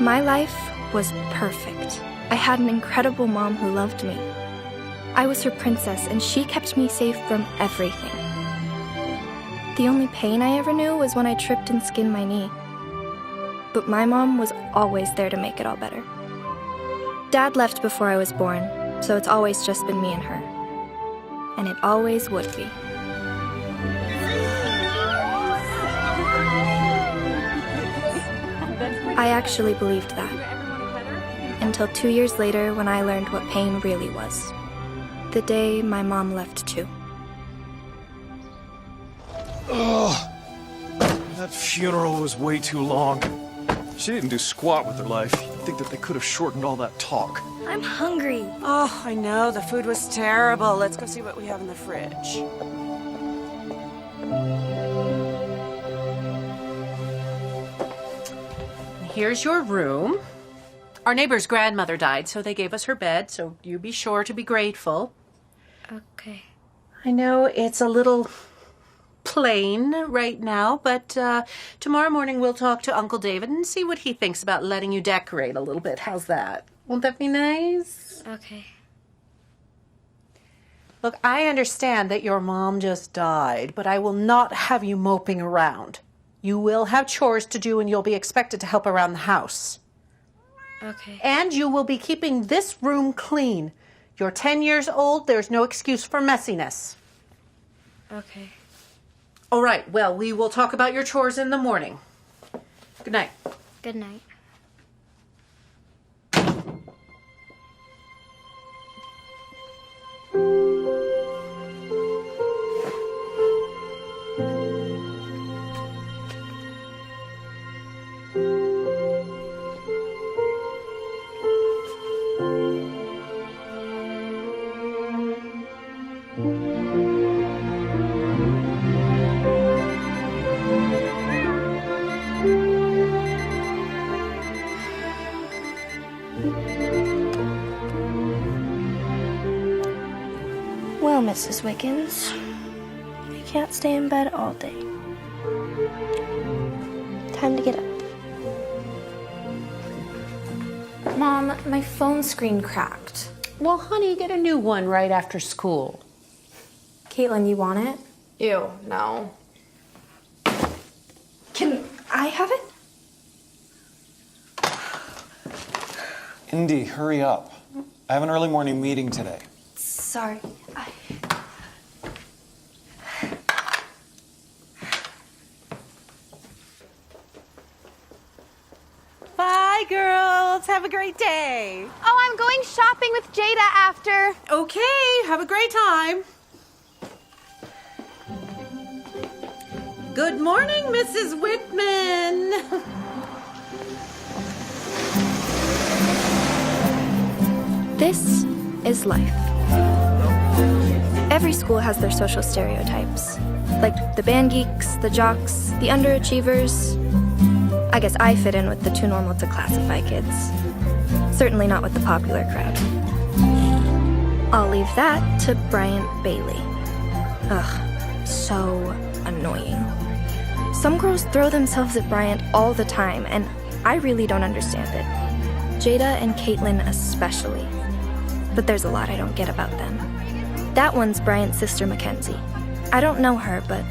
My life was perfect. I had an incredible mom who loved me. I was her princess, and she kept me safe from everything. The only pain I ever knew was when I tripped and skinned my knee. But my mom was always there to make it all better. Dad left before I was born, so it's always just been me and her. And it always would be. I actually believed that. Until 2 years later when I learned what pain really was. The day my mom left too. Ugh. That funeral was way too long. She didn't do squat with her life. You'd think that they could have shortened all that talk. I'm hungry. Oh, I know. The food was terrible. Let's go see what we have in the fridge. Here's your room. Our neighbor's grandmother died, so they gave us her bed, so you be sure to be grateful. Okay. I know it's a little plain right now, but tomorrow morning we'll talk to Uncle David and see what he thinks about letting you decorate a little bit. How's that? Won't that be nice? Okay. Look, I understand that your mom just died, but I will not have you moping around. You will have chores to do and you'll be expected to help around the house. Okay. And you will be keeping this room clean. You're 10 years old, there's no excuse for messiness. Okay. All right, well, we will talk about your chores in the morning. Good night. Good night. Well, Mrs. Wiggins, I can't stay in bed all day. Time to get up. Mom, my phone screen cracked. Well, honey, get a new one right after school. Caitlin, you want it? Ew, no. Can I have it? Indy, hurry up. I have an early morning meeting today. Sorry. Bye, girls. Have a great day. Oh, I'm going shopping with Jada after. Okay, have a great time. Good morning, Mrs. Whitman. This is life. Every school has their social stereotypes, like the band geeks, the jocks, the underachievers. I guess I fit in with the too normal to classify kids. Certainly not with the popular crowd. I'll leave that to Bryant Bailey. Ugh, so annoying. Some girls throw themselves at Bryant all the time, and I really don't understand it. Jada and Caitlin especially. But there's a lot I don't get about them. That one's Bryant's sister, Mackenzie. I don't know her, but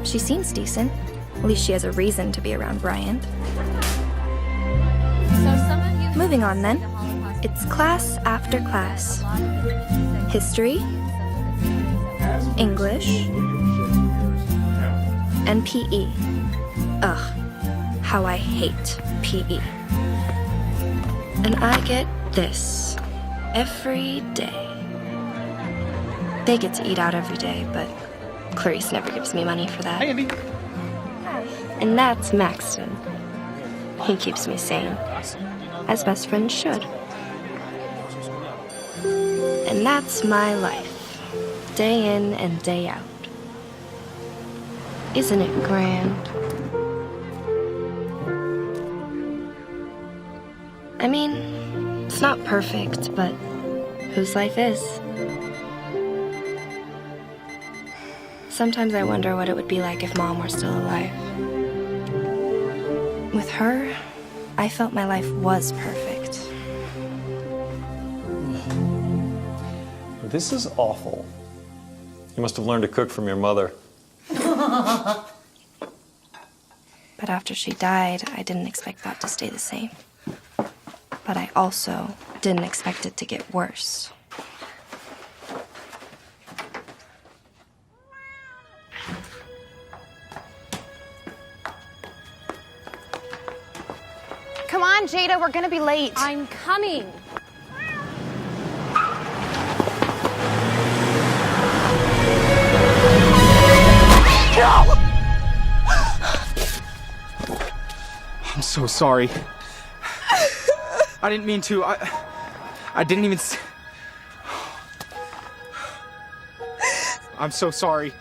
she seems decent. At least she has a reason to be around Bryant. Moving on then. It's class after class. History, English, and PE. Ugh, how I hate PE. And I get this every day. They get to eat out every day, but Clarice never gives me money for that. Hey, Indy. And that's Maxton. He keeps me sane, as best friends should. And that's my life, day in and day out. Isn't it grand? I mean, it's not perfect, but whose life is? Sometimes I wonder what it would be like if Mom were still alive. With her, I felt my life was perfect. This is awful. You must have learned to cook from your mother. But after she died, I didn't expect that to stay the same. But I also didn't expect it to get worse. Come on, Jada, we're gonna be late. I'm coming. I'm so sorry. I didn't mean to. I didn't even. I'm so sorry.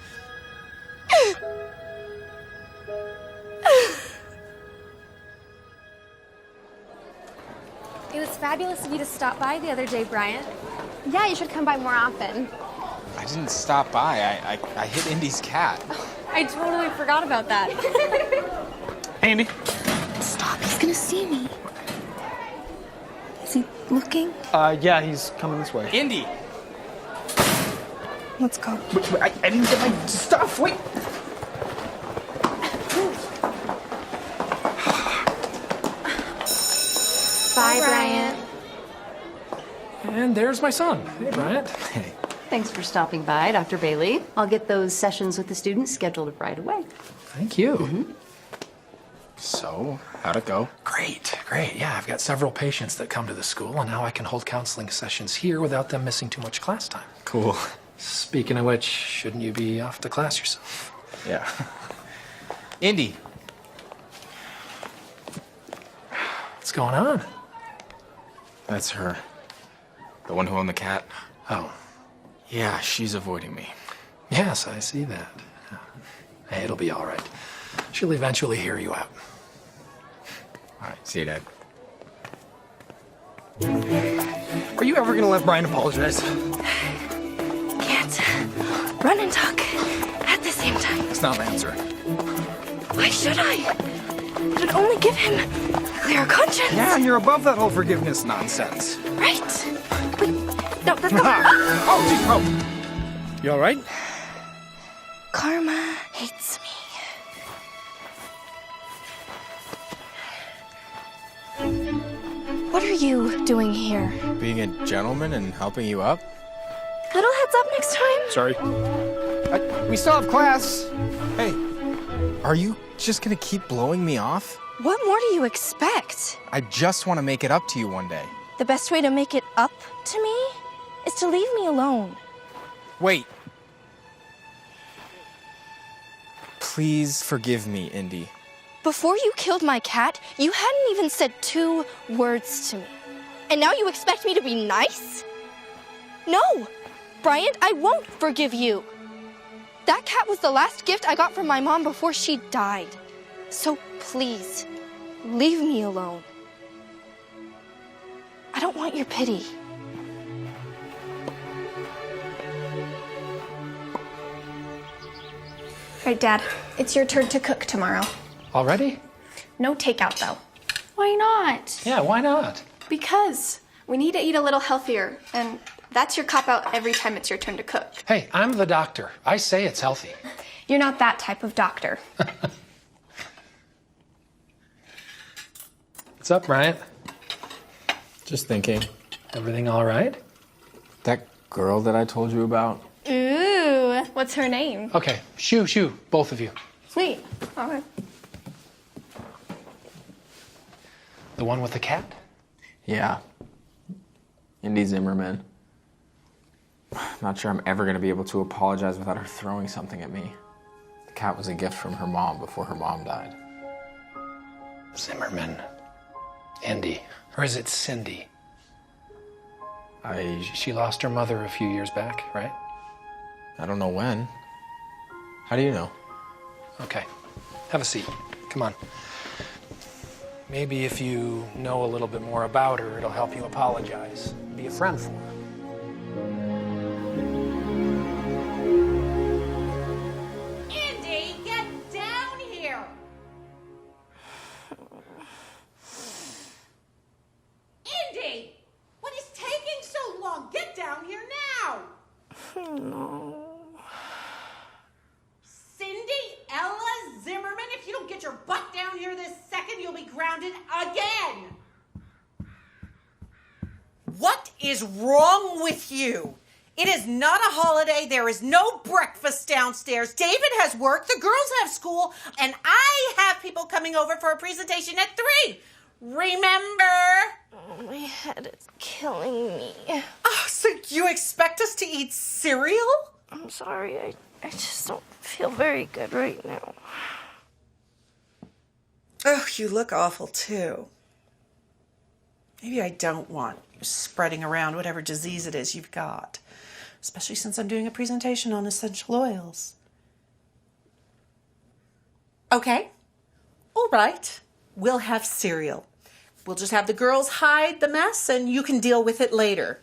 It was fabulous of you to stop by the other day, Bryant. Yeah, you should come by more often. I didn't stop by. I hit Indy's cat. I totally forgot about that. Hey, Andy. Stop, he's gonna see me. Is he looking? Yeah, he's coming this way. Indy! Let's go. Wait, I didn't get my stuff. Wait. Bye, Bryant. And there's my son. Hey, Bryant. Hey. Thanks for stopping by, Dr. Bailey. I'll get those sessions with the students scheduled right away. Thank you. So, how'd it go? Great. Yeah, I've got several patients that come to the school, and now I can hold counseling sessions here without them missing too much class time. Cool. Speaking of which, shouldn't you be off to class yourself? Yeah. Indy. What's going on? That's her. The one who owned the cat. Oh, Yeah, she's avoiding me. yes, I see that. Hey, it'll be all right. She'll eventually hear you out. All right, see you, Dad. Are you ever gonna let Brian apologize? Can't run and talk at the same time. It's not an answer. Why should I? It would only give him a clear conscience. Yeah, you're above that whole forgiveness nonsense. Right. But, no, that's not... Oh, geez, oh. You all right? Karma hates me. What are you doing here? Being a gentleman and helping you up? Little heads up next time. Sorry. We still have class. Hey, are you just gonna keep blowing me off? What more do you expect? I just want to make it up to you one day. The best way to make it up to me is to leave me alone. Wait. Please forgive me, Indy. Before you killed my cat, you hadn't even said 2 words to me. And now you expect me to be nice? No! Bryant, I won't forgive you. That cat was the last gift I got from my mom before she died. So please, leave me alone. I don't want your pity. All right, Dad, it's your turn to cook tomorrow. Already? No takeout, though. Why not? Yeah, why not? Because we need to eat a little healthier, and that's your cop-out every time it's your turn to cook. Hey, I'm the doctor. I say it's healthy. You're not that type of doctor. What's up, Bryant? Just thinking. Everything all right? That girl that I told you about? Ooh, what's her name? Okay, shoo, both of you. Sweet. All right. The one with the cat? Yeah. Indy Zimmerman. Not sure I'm ever going to be able to apologize without her throwing something at me. The cat was a gift from her mom before her mom died. Zimmerman. Andy. Or is it Cindy? She lost her mother a few years back, right? I don't know when. How do you know? Okay. Have a seat. Come on. Maybe if you know a little bit more about her, it'll help you apologize. Be a friend for her. Indy, get down here! grounded again. What is wrong with you? It is not a holiday. There is no breakfast downstairs. David has work. The girls have school. And I have people coming over for a presentation at 3. Remember? Oh, my head is killing me. Oh, so you expect us to eat cereal? I'm sorry. I just don't feel very good right now. Oh, you look awful, too. Maybe I don't want you spreading around whatever disease it is you've got. Especially since I'm doing a presentation on essential oils. Okay. All right. We'll have cereal. We'll just have the girls hide the mess and you can deal with it later.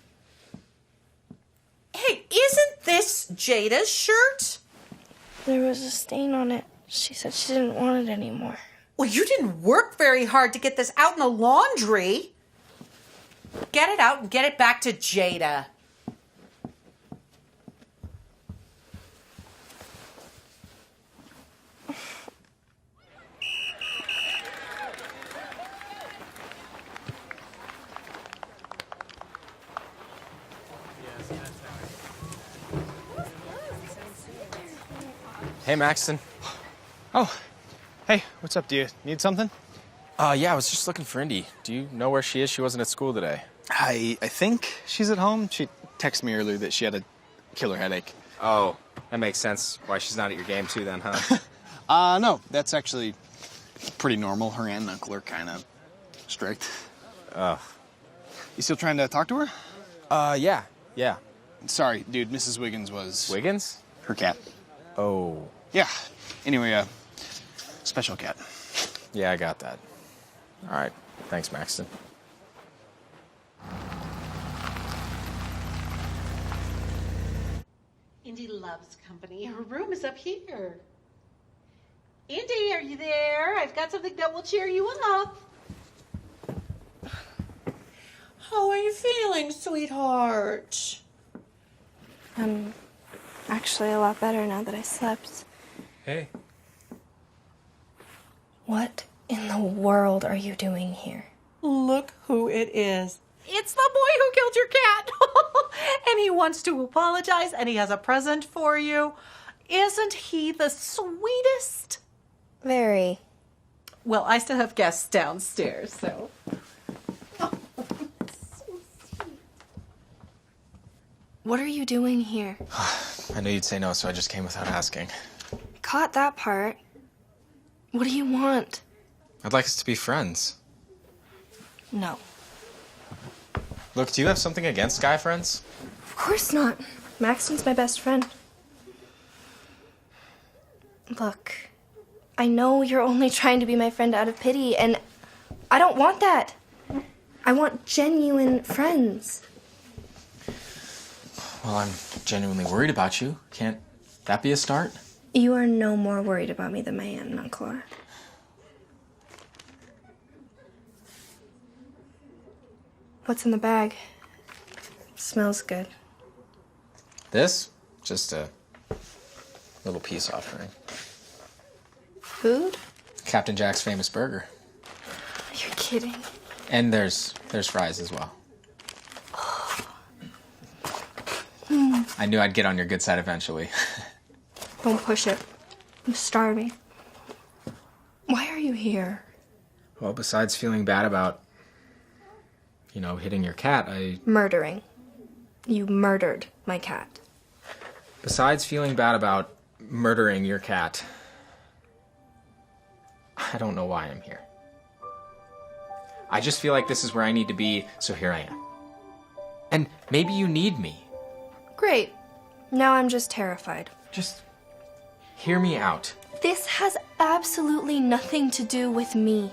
Hey, isn't this Jada's shirt? There was a stain on it. She said she didn't want it anymore. Well, you didn't work very hard to get this out in the laundry. Get it out and get it back to Jada. Hey, Maxton. Oh, hey, what's up? Do you need something? Yeah, I was just looking for Indy. Do you know where she is? She wasn't at school today. I think she's at home. She texted me earlier that she had a killer headache. Oh, that makes sense. Why she's not at your game too then, huh? No, that's actually pretty normal. Her aunt and uncle are kind of strict. Oh. You still trying to talk to her? Yeah. Sorry, dude, Mrs. Wiggins was... Wiggins? Her cat. Oh. Yeah. Anyway, special cat. Yeah, I got that. All right. Thanks, Maxton. Indy loves company. Her room is up here. Indy, are you there? I've got something that will cheer you up. How are you feeling, sweetheart? I'm actually a lot better now that I slept. Hey. What in the world are you doing here? Look who it is. It's the boy who killed your cat. And he wants to apologize, and he has a present for you. Isn't he the sweetest? Very. Well, I still have guests downstairs, so... What are you doing here? I knew you'd say no, so I just came without asking. Caught that part. What do you want? I'd like us to be friends. No. Look, do you have something against guy friends? Of course not. Maxton's my best friend. Look, I know you're only trying to be my friend out of pity, and I don't want that. I want genuine friends. Well, I'm genuinely worried about you. Can't that be a start? You are no more worried about me than my aunt and uncle are. What's in the bag? Smells good. This? Just a little peace offering. Food? Captain Jack's famous burger. You're kidding. And there's fries as well. I knew I'd get on your good side eventually. Don't push it. I'm starving. Why are you here? Well, besides feeling bad about, hitting your cat, Murdering. You murdered my cat. Besides feeling bad about murdering your cat, I don't know why I'm here. I just feel like this is where I need to be, so here I am. And maybe you need me. Great. Now I'm just terrified. Just hear me out. This has absolutely nothing to do with me.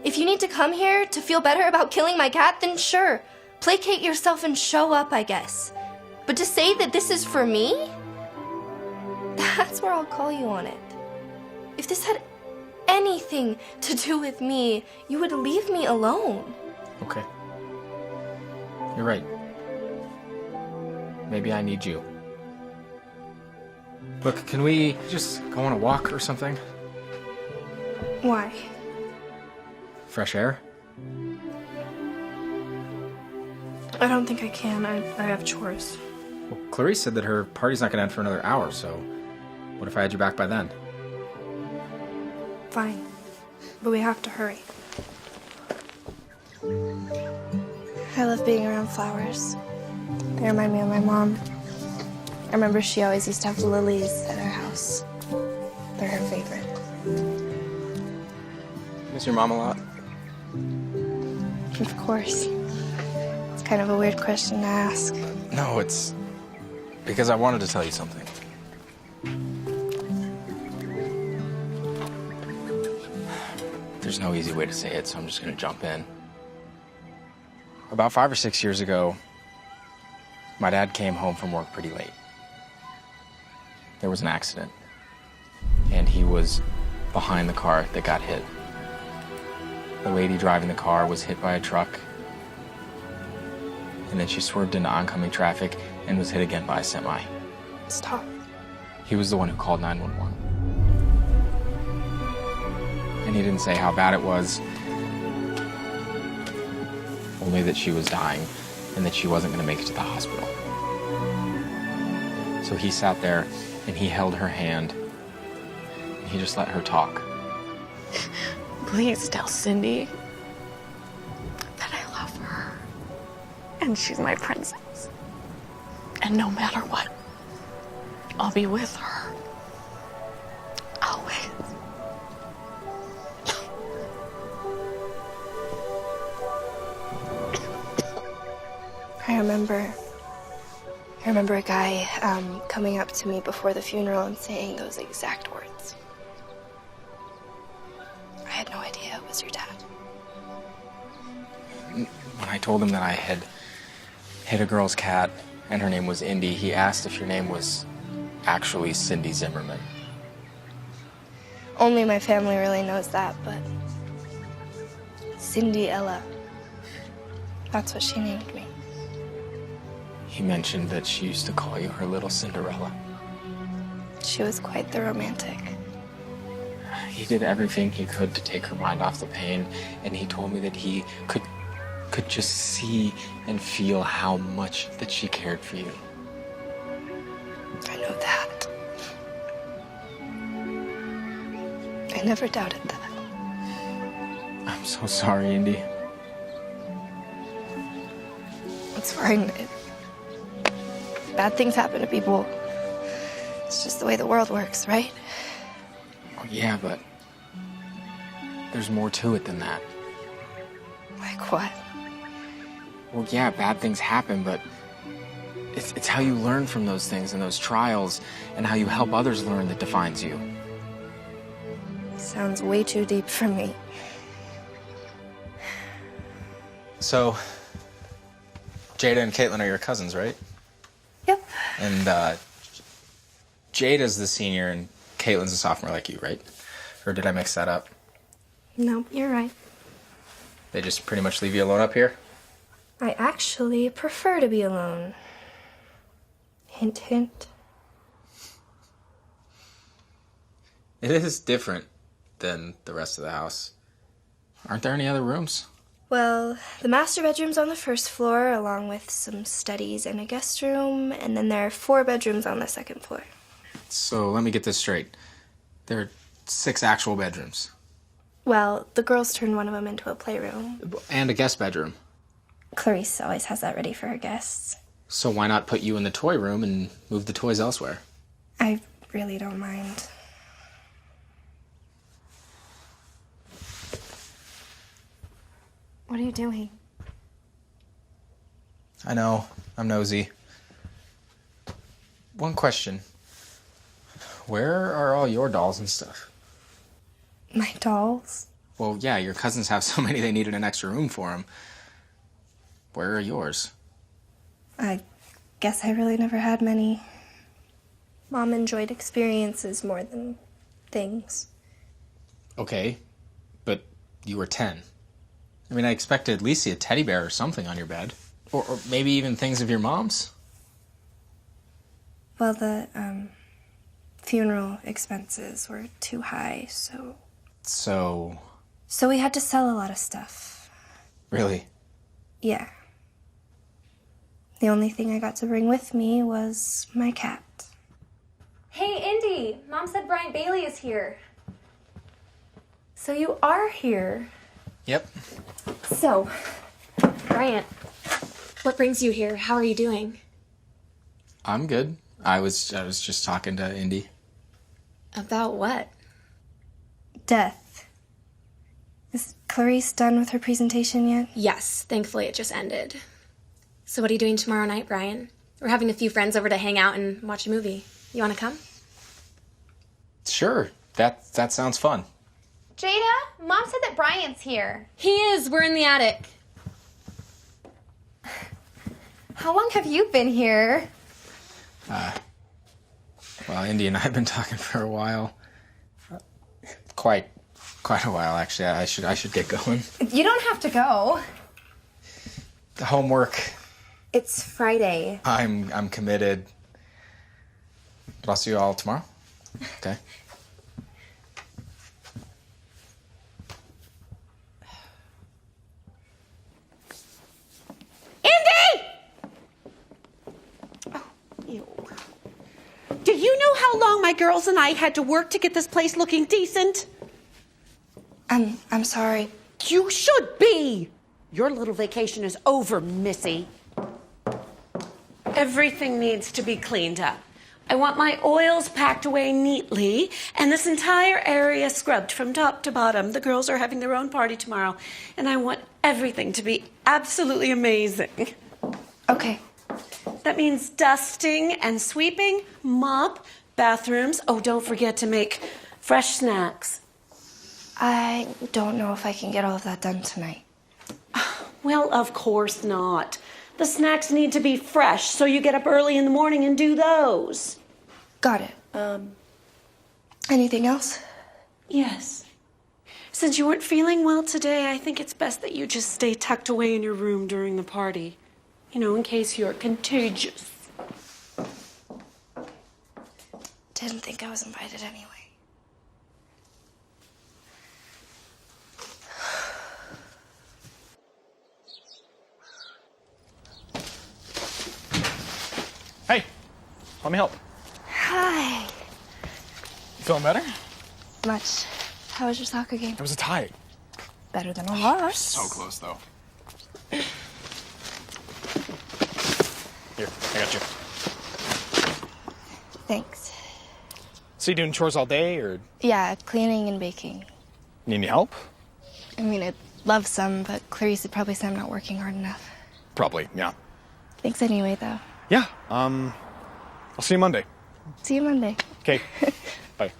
If you need to come here to feel better about killing my cat, then sure. Placate yourself and show up, I guess. But to say that this is for me? That's where I'll call you on it. If this had anything to do with me, you would leave me alone. Okay. You're right. Maybe I need you. Look, can we just go on a walk or something? Why? Fresh air? I don't think I can. I have chores. Well, Clarice said that her party's not gonna end for another hour, so what if I had you back by then? Fine. But we have to hurry. I love being around flowers. They remind me of my mom. I remember she always used to have lilies at our house. They're her favorite. Miss your mom a lot? Of course. It's kind of a weird question to ask. No, it's because I wanted to tell you something. There's no easy way to say it, so I'm just gonna jump in. About 5 or 6 years ago, my dad came home from work pretty late. There was an accident, and he was behind the car that got hit. The lady driving the car was hit by a truck, and then she swerved into oncoming traffic and was hit again by a semi. Stop. He was the one who called 911. And he didn't say how bad it was, only that she was dying and that she wasn't going to make it to the hospital. So he sat there and he held her hand and he just let her talk. Please tell Cindy that I love her and she's my princess. And no matter what, I'll be with her. Always. I remember a guy coming up to me before the funeral and saying those exact words. I had no idea it was your dad. When I told him that I had hit a girl's cat and her name was Indy, he asked if your name was actually Cindy Zimmerman. Only my family really knows that, but Cindy Ella. That's what she named me. He mentioned that she used to call you her little Cinderella. She was quite the romantic. He did everything he could to take her mind off the pain, and he told me that he could just see and feel how much that she cared for you. I know that. I never doubted that. I'm so sorry, Indy. It's fine. Bad things happen to people. It's just the way the world works, right? Oh, yeah, but there's more to it than that. Like what? Well, yeah, bad things happen, but it's how you learn from those things and those trials and how you help others learn that defines you. Sounds way too deep for me. So, Jada and Caitlin are your cousins, right? Yep. And Jada's the senior and Caitlin's a sophomore like you, right? Or did I mix that up? No, you're right. They just pretty much leave you alone up here? I actually prefer to be alone. Hint, hint. It is different than the rest of the house. Aren't there any other rooms? Well, the master bedroom's on the first floor, along with some studies and a guest room, and then there are 4 bedrooms on the second floor. So let me get this straight. There are 6 actual bedrooms. Well, the girls turned one of them into a playroom. And a guest bedroom. Clarice always has that ready for her guests. So why not put you in the toy room and move the toys elsewhere? I really don't mind. What are you doing? I know, I'm nosy. One question. Where are all your dolls and stuff? My dolls? Well, yeah, your cousins have so many they needed an extra room for them. Where are yours? I guess I really never had many. Mom enjoyed experiences more than things. Okay, but you were 10. I mean, I expected at least see a teddy bear or something on your bed. Or maybe even things of your mom's. Well, the funeral expenses were too high, so... So we had to sell a lot of stuff. Really? Yeah. The only thing I got to bring with me was my cat. Hey, Indy! Mom said Bryant Bailey is here. So you are here. Yep. So, Bryant, what brings you here? How are you doing? I'm good. I was just talking to Indy. About what? Death. Is Clarice done with her presentation yet? Yes, thankfully it just ended. So what are you doing tomorrow night, Brian? We're having a few friends over to hang out and watch a movie. You want to come? Sure. That sounds fun. Jada, Mom said that Bryant's here. He is. We're in the attic. How long have you been here? Well, Indy and I have been talking for a while. Quite a while, actually. I should get going. You don't have to go. The homework. It's Friday. I'm committed. But I'll see you all tomorrow. Okay. Indy! Oh, ew. Do you know how long my girls and I had to work to get this place looking decent? I'm sorry. You should be. Your little vacation is over, Missy. Everything needs to be cleaned up. I want my oils packed away neatly and this entire area scrubbed from top to bottom. The girls are having their own party tomorrow, and I want everything to be absolutely amazing. Okay. That means dusting and sweeping, mop, bathrooms. Oh, don't forget to make fresh snacks. I don't know if I can get all of that done tonight. Well, of course not. The snacks need to be fresh, so you get up early in the morning and do those. Got it. Anything else? Yes. Since you weren't feeling well today, I think it's best that you just stay tucked away in your room during the party. You know, in case you're contagious. Didn't think I was invited anyway. Hey, let me help. Hi. You feeling better? Much. How was your soccer game? It was a tie. Better than a loss. So close, though. Here, I got you. Thanks. So you doing chores all day, or Yeah, cleaning and baking. need any help? I mean, I'd love some, but Clarice would probably say I'm not working hard enough. Probably, yeah. Thanks anyway, though. Yeah, I'll see you Monday. See you Monday. Okay, bye.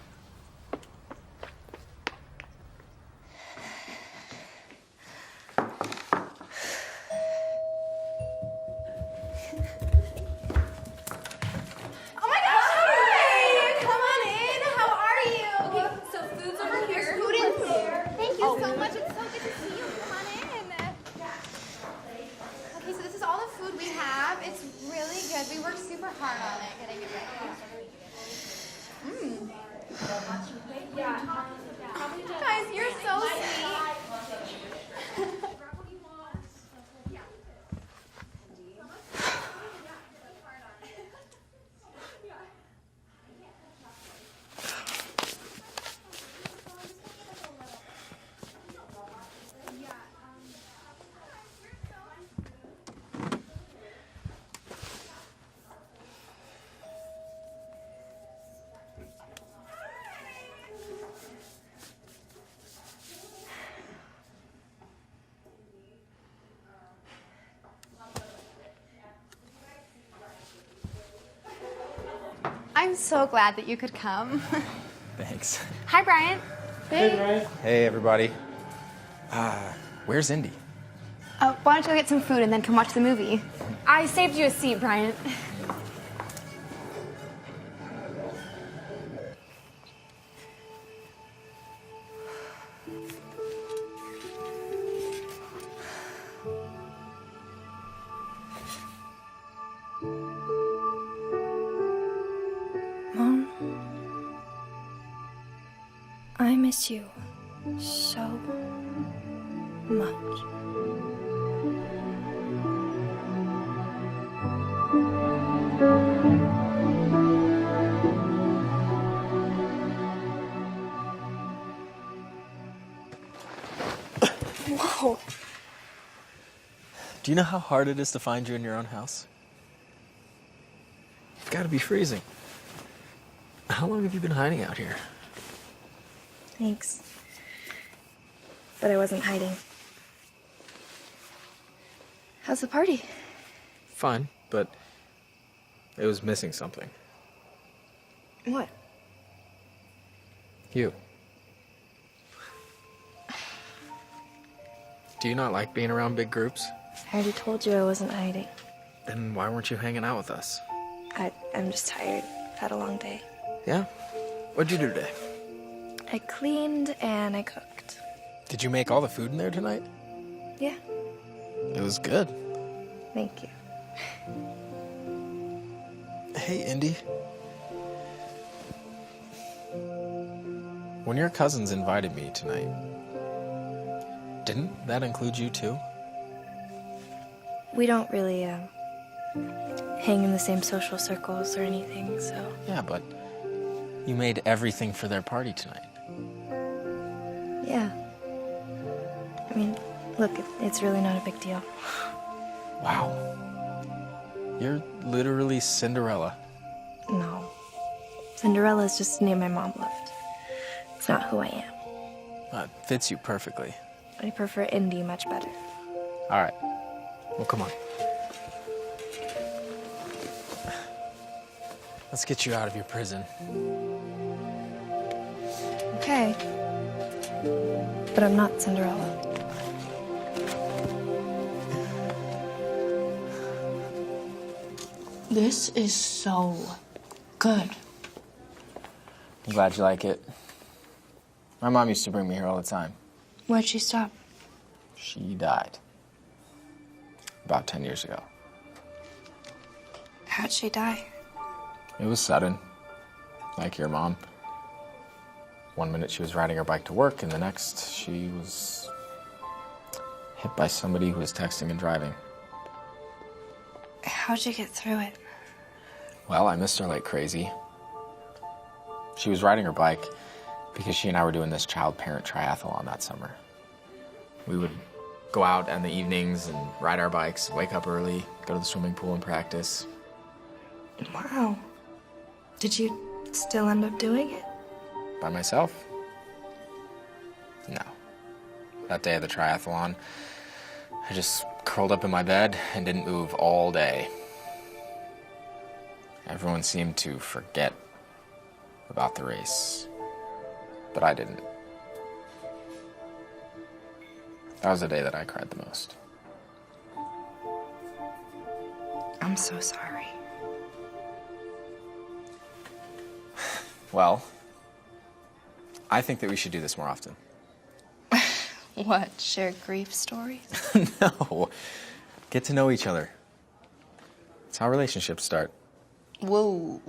Oh my gosh, hi! Come on in. How are you? Okay, so food's over here. Food in here. Thank you so much. It's so good to see you. Come on in. Okay, so this is all the food we have. It's really good. We worked super hard on it, getting it ready. Guys, you're so sweet. I'm so glad that you could come. Thanks. Hi, Brian. Hey, everybody. Where's Indy? Why don't you go get some food and then come watch the movie? I saved you a seat, Bryant. Mom, I miss you so much. Whoa. Do you know how hard it is to find you in your own house? It's gotta be freezing. How long have you been hiding out here? Thanks. But I wasn't hiding. How's the party? Fine, but it was missing something. What? You. Do you not like being around big groups? I already told you I wasn't hiding. Then why weren't you hanging out with us? I'm just tired. I've had a long day. Yeah? What'd you do today? I cleaned and I cooked. Did you make all the food in there tonight? Yeah, It was good. thank you. Hey, Indy. When your cousins invited me tonight, didn't that include you too? We don't really, hang in the same social circles or anything, so... Yeah, but you made everything for their party tonight. Yeah. I mean, look, it's really not a big deal. Wow. You're literally Cinderella. No. Cinderella's just the name my mom loved. It's not who I am. It fits you perfectly. I prefer Indy much better. All right. Well, come on. Let's get you out of your prison. Okay. But I'm not Cinderella. This is so good. I'm glad you like it. My mom used to bring me here all the time. Why'd she stop? She died about 10 years ago. How'd she die? It was sudden, like your mom. One minute she was riding her bike to work, and the next she was hit by somebody who was texting and driving. How'd you get through it? Well, I missed her like crazy. She was riding her bike because she and I were doing this child-parent triathlon that summer. We would go out in the evenings and ride our bikes, wake up early, go to the swimming pool and practice. Wow. Did you still end up doing it? By myself? No. That day of the triathlon, I just curled up in my bed and didn't move all day. Everyone seemed to forget about the race, but I didn't. That was the day that I cried the most. I'm so sorry. Well, I think that we should do this more often. What, share grief stories? No, get to know each other. It's how relationships start. Whoa,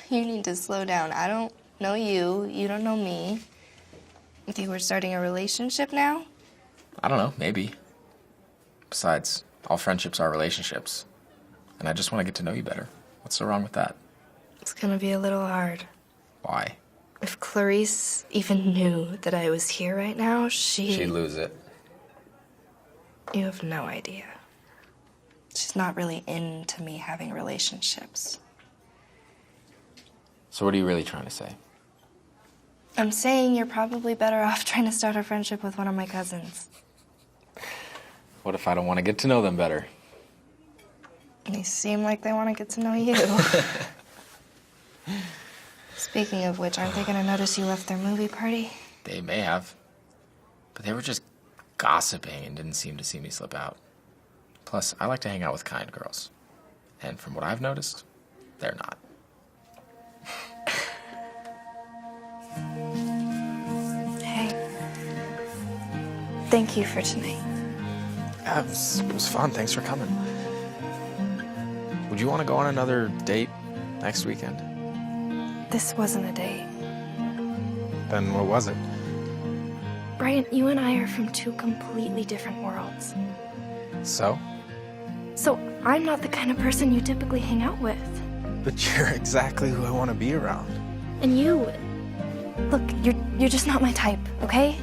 you need to slow down. I don't know you, you don't know me. You think we're starting a relationship now? I don't know, maybe. Besides, all friendships are relationships. And I just want to get to know you better. What's so wrong with that? It's gonna be a little hard. Why? If Clarice even knew that I was here right now, She'd lose it. You have no idea. She's not really into me having relationships. So what are you really trying to say? I'm saying you're probably better off trying to start a friendship with one of my cousins. What if I don't want to get to know them better? They seem like they want to get to know you. Speaking of which, aren't they going to notice you left their movie party? They may have. But they were just gossiping and didn't seem to see me slip out. Plus, I like to hang out with kind girls. And from what I've noticed, they're not. Hey. Thank you for tonight. Yeah, it was fun. Thanks for coming. Would you want to go on another date next weekend? This wasn't a date. Then what was it? Brian, you and I are from two completely different worlds. So? So I'm not the kind of person you typically hang out with. But you're exactly who I want to be around. And you... Look, you're just not my type, okay?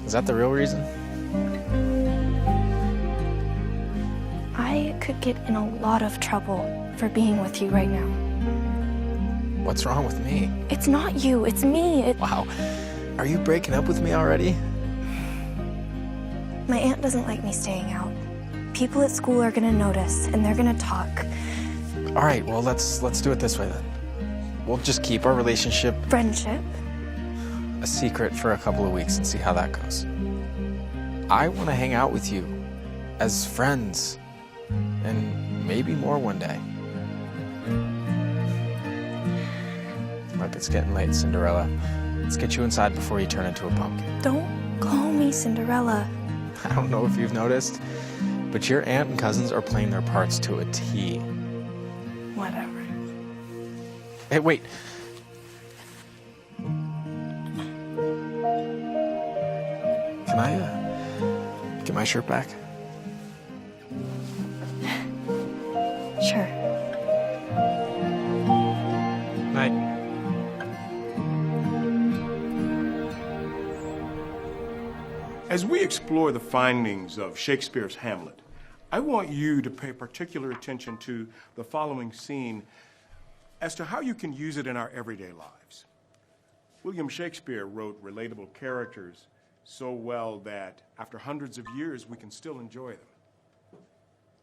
Is that the real reason? I could get in a lot of trouble for being with you right now. What's wrong with me? It's not you, it's me. Wow. Are you breaking up with me already? My aunt doesn't like me staying out. People at school are gonna notice, and they're gonna talk. All right, well, let's do it this way then. We'll just keep our relationship... Friendship? ...a secret for a couple of weeks and see how that goes. I want to hang out with you as friends, and maybe more one day. Look, it's getting late, Cinderella. Let's get you inside before you turn into a pumpkin. Don't call me Cinderella. I don't know if you've noticed, but your aunt and cousins are playing their parts to a T. Whatever. Hey, wait. Can I, get my shirt back? Sure. Night. As we explore the findings of Shakespeare's Hamlet, I want you to pay particular attention to the following scene as to how you can use it in our everyday lives. William Shakespeare wrote relatable characters so well that after hundreds of years, we can still enjoy them.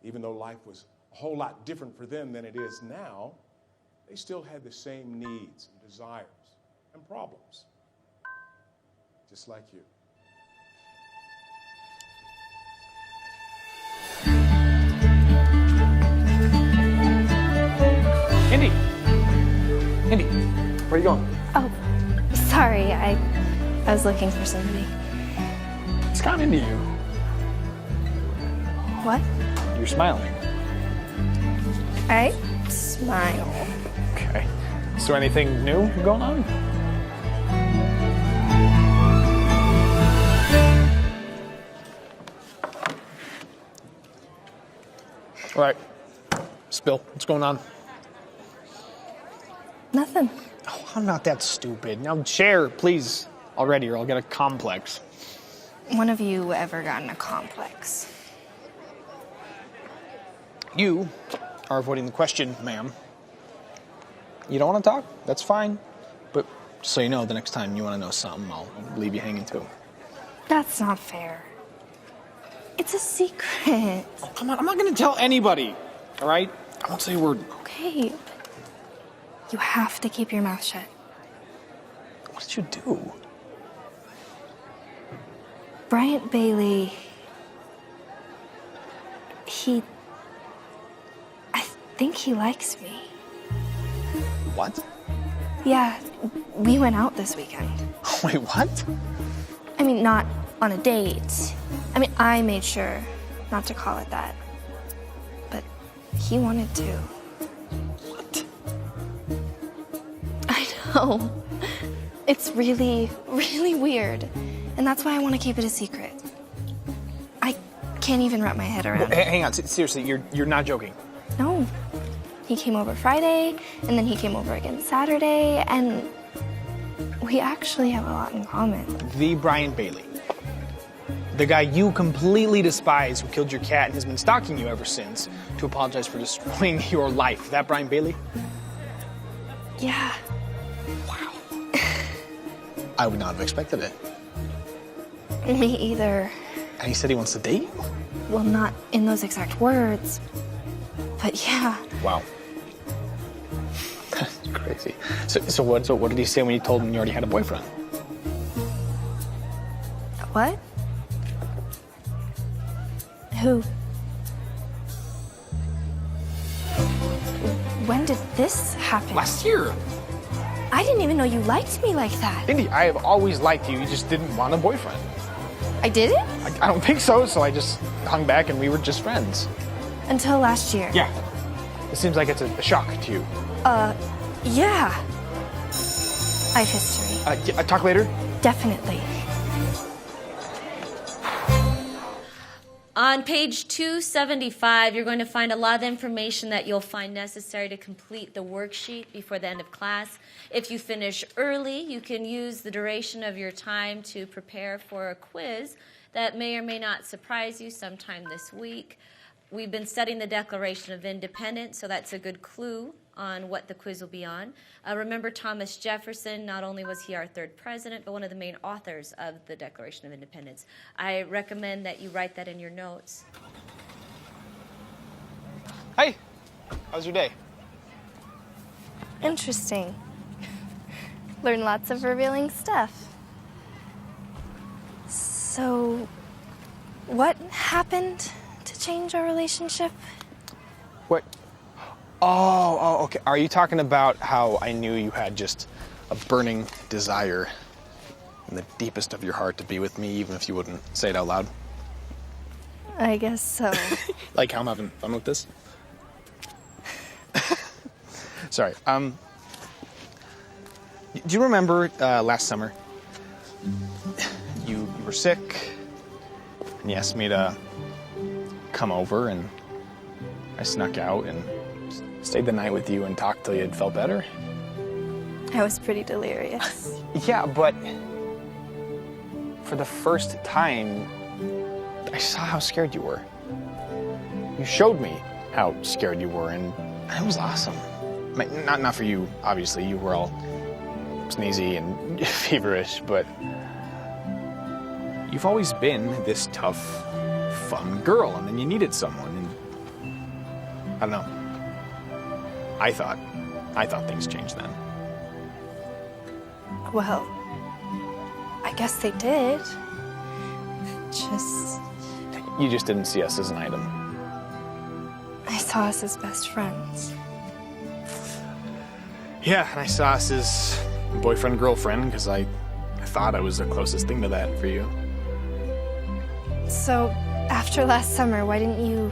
Even though life was a whole lot different for them than it is now, they still had the same needs and desires and problems, just like you. Indy! Indy, where are you going? Oh, sorry, I was looking for somebody. It's kind of into you. What? You're smiling. I smile. Okay. Is there anything new going on? All right. Spill. What's going on? Nothing. Oh, I'm not that stupid. Now share, please, already, or I'll get a complex. When have you ever gotten a complex? You are avoiding the question, ma'am. You don't want to talk? That's fine. But just so you know, the next time you want to know something, I'll leave you hanging too. That's not fair. It's a secret. Oh, come on, I'm not going to tell anybody, all right? I won't say a word. Okay. You have to keep your mouth shut. What did you do? Bryant Bailey, I think he likes me. What? Yeah, we went out this weekend. Wait, what? I mean, not on a date. I mean, I made sure not to call it that. But he wanted to. What? I know. It's really, really weird. And that's why I want to keep it a secret. I can't even wrap my head around it. Hang on, seriously, you're not joking. No. He came over Friday, and then he came over again Saturday, and we actually have a lot in common. The Brian Bailey. The guy you completely despise who killed your cat and has been stalking you ever since to apologize for destroying your life. That Brian Bailey? Yeah. Wow. I would not have expected it. Me either. And he said he wants to date you? Well, not in those exact words, but yeah. Wow. That's crazy. So what did he say when you told him you already had a boyfriend? What? Who? When did this happen? Last year. I didn't even know you liked me like that. Indy, I have always liked you. You just didn't want a boyfriend. I didn't? I don't think so, so I just hung back and we were just friends. Until last year. Yeah. It seems like it's a shock to you. Yeah. I have history. Yeah, talk later. Definitely. On page 275, you're going to find a lot of information that you'll find necessary to complete the worksheet before the end of class. If you finish early, you can use the duration of your time to prepare for a quiz that may or may not surprise you sometime this week. We've been studying the Declaration of Independence, so that's a good clue on what the quiz will be on. Remember Thomas Jefferson, not only was he our third president, but one of the main authors of the Declaration of Independence. I recommend that you write that in your notes. Hey, how was your day? Interesting. Learned lots of revealing stuff. So, what happened to change our relationship? What? Oh, okay. Are you talking about how I knew you had just a burning desire in the deepest of your heart to be with me, even if you wouldn't say it out loud? I guess so. Like how I'm having fun with this? Sorry. Do you remember last summer? You were sick, and you asked me to come over, and I snuck out and stayed the night with you and talked till you had felt better. I was pretty delirious. Yeah, but for the first time, I saw how scared you were. You showed me how scared you were, and it was awesome. Not for you, obviously. You were all sneezy and feverish, but you've always been this tough, fun girl, and then you needed someone, and I don't know. I thought things changed then. Well, I guess they did. You just didn't see us as an item. I saw us as best friends. Yeah, and I saw us as boyfriend, girlfriend, because I thought I was the closest thing to that for you. So, after last summer, why didn't you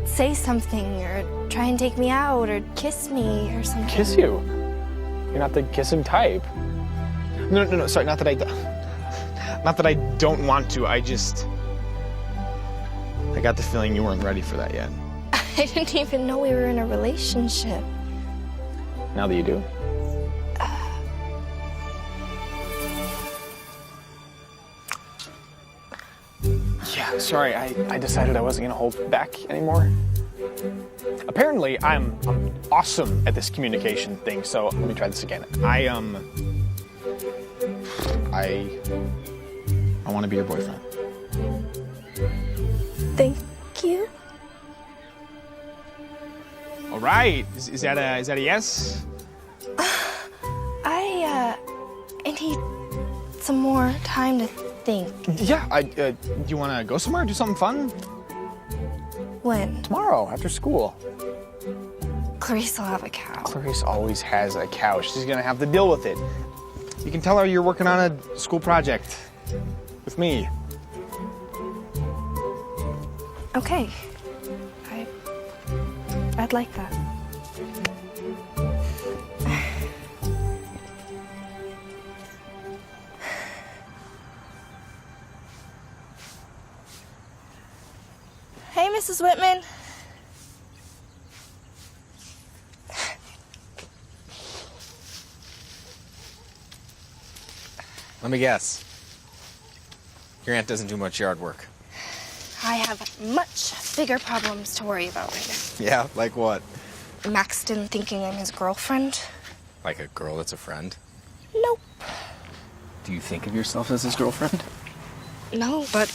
say something or try and take me out or kiss me or something? Kiss you? You're not the kissing type. No, sorry, not that I don't want to, I got the feeling you weren't ready for that yet. I didn't even know we were in a relationship. Now that you do. Yeah, sorry, I decided I wasn't gonna hold back anymore. Apparently, I'm awesome at this communication thing, so let me try this again. I want to be your boyfriend. Thank you. All right, is that a yes? I need some more time to think. Yeah, do you want to go somewhere, do something fun? When? Tomorrow, after school. Clarice will have a cow. Clarice always has a cow. She's gonna have to deal with it. You can tell her you're working on a school project with me. Okay. I'd like that. Hey, Mrs. Whitman. Let me guess. Your aunt doesn't do much yard work. I have much bigger problems to worry about right now. Yeah, like what? Maxton thinking I'm his girlfriend. Like a girl that's a friend? Nope. Do you think of yourself as his girlfriend? No, but...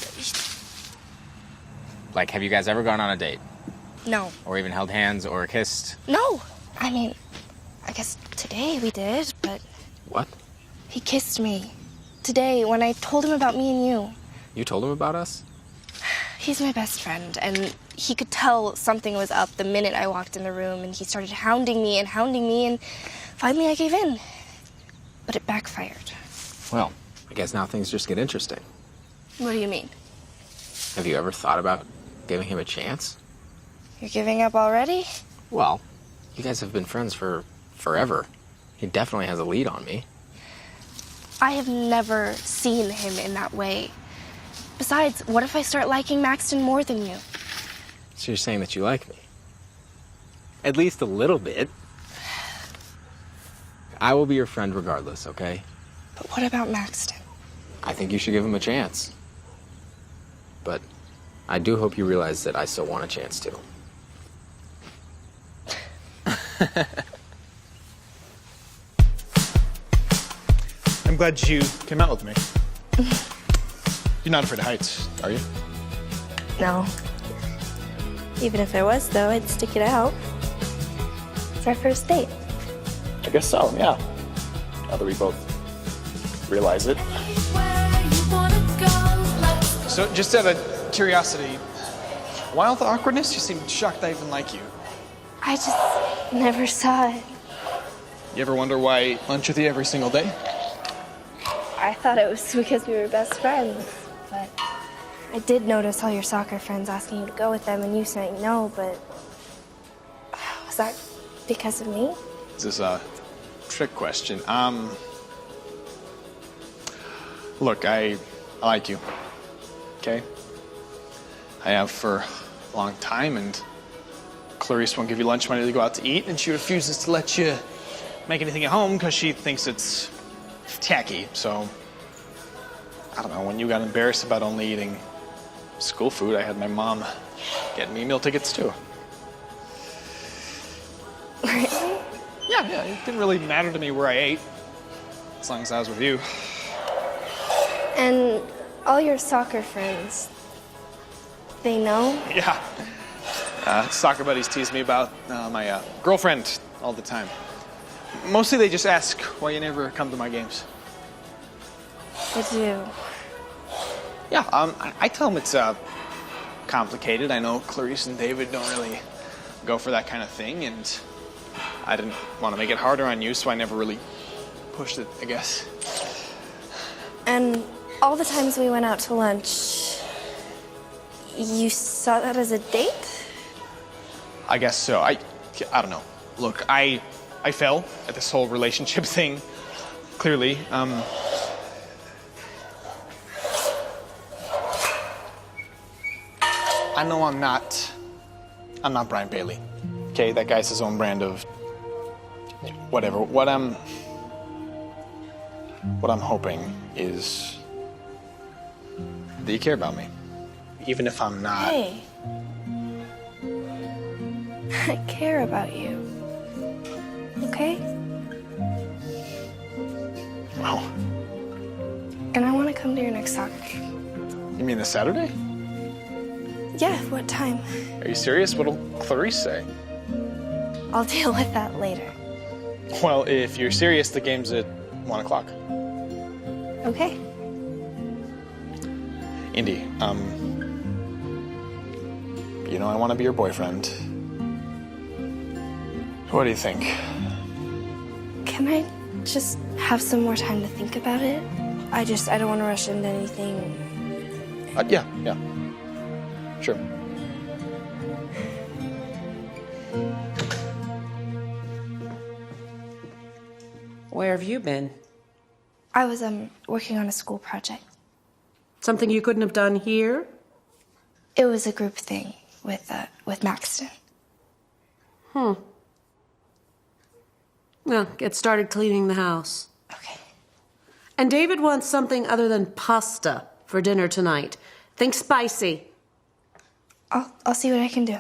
Like, have you guys ever gone on a date? No. Or even held hands or kissed? No! I mean, I guess today we did, but... What? He kissed me. Today, when I told him about me and you. You told him about us? He's my best friend, and he could tell something was up the minute I walked in the room, and he started hounding me, and finally I gave in. But it backfired. Well, I guess now things just get interesting. What do you mean? Have you ever thought about giving him a chance? You're giving up already? Well, you guys have been friends for forever. He definitely has a lead on me. I have never seen him in that way. Besides, what if I start liking Maxton more than you? So you're saying that you like me? At least a little bit. I will be your friend regardless, okay? But what about Maxton? I think you should give him a chance. But I do hope you realize that I still want a chance too. I'm glad you came out with me. You're not afraid of heights, are you? No. Even if I was, though, I'd stick it out. It's our first date. I guess so, yeah. Now that we both realize it. So, just out of curiosity, why all the awkwardness? You seem shocked I even like you. I just never saw it. You ever wonder why I eat lunch with you every single day? I thought it was because we were best friends, but I did notice all your soccer friends asking you to go with them and you saying no, but was that because of me? Is this a trick question? Look, I like you, okay? I have for a long time, and Clarice won't give you lunch money to go out to eat, and she refuses to let you make anything at home because she thinks it's tacky. So, I don't know, when you got embarrassed about only eating school food, I had my mom get me meal tickets too. Really? Yeah, it didn't really matter to me where I ate, as long as I was with you. And all your soccer friends, they know? Yeah. Soccer buddies tease me about my girlfriend all the time. Mostly they just ask why you never come to my games. They do. Yeah, I tell them it's complicated. I know Clarice and David don't really go for that kind of thing, and I didn't want to make it harder on you, so I never really pushed it, I guess. And all the times we went out to lunch, you saw that as a date? I guess so. I don't know. Look, I fell at this whole relationship thing, clearly. I know I'm not Brian Bailey. Okay, that guy's his own brand of whatever. What I'm hoping is that you care about me, even if I'm not. Hey. I care about you. Okay? Wow. And I want to come to your next soccer game. You mean this Saturday? Yeah, what time? Are you serious? What'll Clarice say? I'll deal with that later. Well, if you're serious, the game's at 1 o'clock. Okay. Indy, you know I want to be your boyfriend. What do you think? Can I just have some more time to think about it? I don't want to rush into anything. Yeah. Sure. Where have you been? I was working on a school project. Something you couldn't have done here? It was a group thing with Maxton. Well, get started cleaning the house. Okay. And David wants something other than pasta for dinner tonight. Think spicy. I'll see what I can do.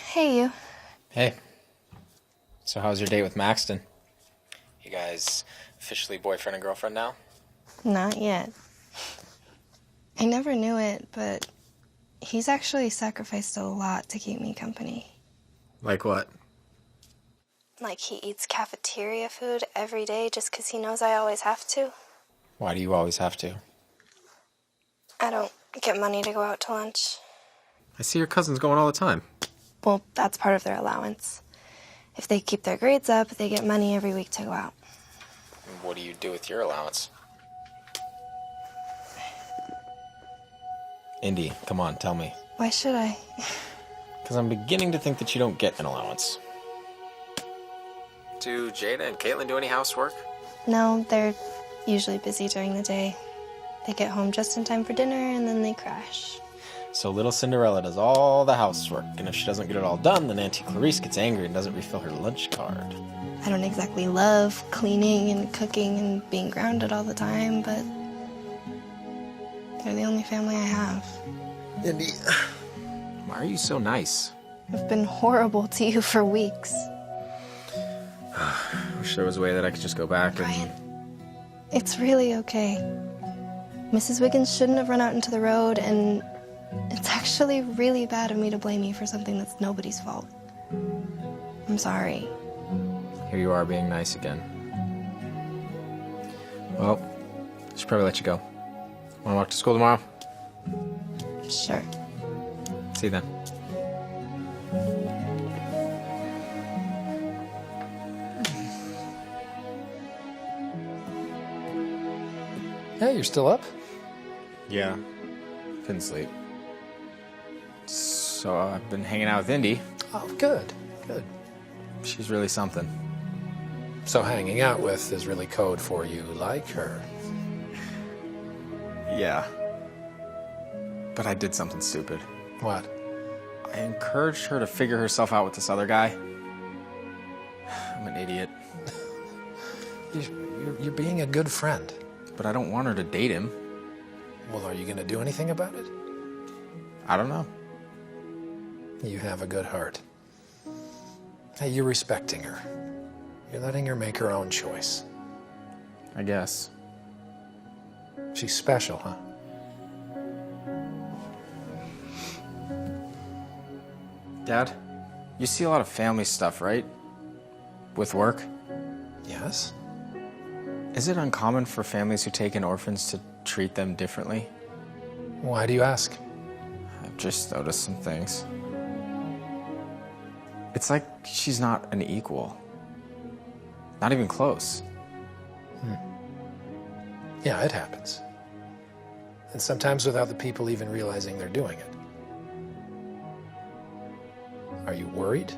Hey, you. Hey. So how's your date with Maxton? You guys officially boyfriend and girlfriend now? Not yet. I never knew it, but he's actually sacrificed a lot to keep me company. Like what? Like he eats cafeteria food every day just because he knows I always have to. Why do you always have to? I don't get money to go out to lunch. I see your cousins going all the time. Well, that's part of their allowance. If they keep their grades up, they get money every week to go out. What do you do with your allowance? Indy, come on, tell me. Why should I? Because I'm beginning to think that you don't get an allowance. Do Jada and Caitlin do any housework? No, they're usually busy during the day. They get home just in time for dinner and then they crash. So little Cinderella does all the housework, and if she doesn't get it all done, then Auntie Clarice gets angry and doesn't refill her lunch card. I don't exactly love cleaning and cooking and being grounded all the time, but they're the only family I have. Indy, why are you so nice? I've been horrible to you for weeks. Wish there was a way that I could just go back Brian, it's really okay. Mrs. Wiggins shouldn't have run out into the road, and it's actually really bad of me to blame you for something that's nobody's fault. I'm sorry. Here you are being nice again. Well, I should probably let you go. Want to walk to school tomorrow? Sure. See you then. Hey, you're still up? Yeah. Couldn't sleep. So I've been hanging out with Indy. Oh, good, good. She's really something. So hanging out with is really code for you like her. Yeah. But I did something stupid. What? I encouraged her to figure herself out with this other guy. I'm an idiot. You're being a good friend. But I don't want her to date him. Well, are you going to do anything about it? I don't know. You have a good heart. Hey, you're respecting her. You're letting her make her own choice. I guess. She's special, huh? Dad, you see a lot of family stuff, right? With work? Yes. Is it uncommon for families who take in orphans to treat them differently? Why do you ask? I've just noticed some things. It's like she's not an equal. Not even close. Yeah, it happens. And sometimes without the people even realizing they're doing it. Are you worried?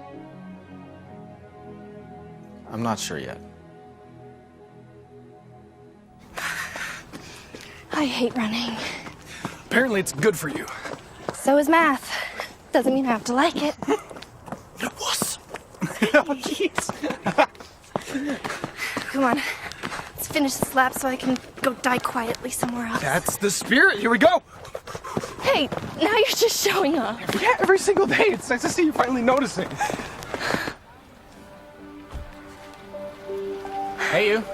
I'm not sure yet. I hate running. Apparently it's good for you. So is math. Doesn't mean I have to like it. Wuss. Oh, jeez. Come on. Let's finish this lap so I can go die quietly somewhere else. That's the spirit. Here we go. Hey, now you're just showing off. Yeah, every single day. It's nice to see you finally noticing. Hey, you.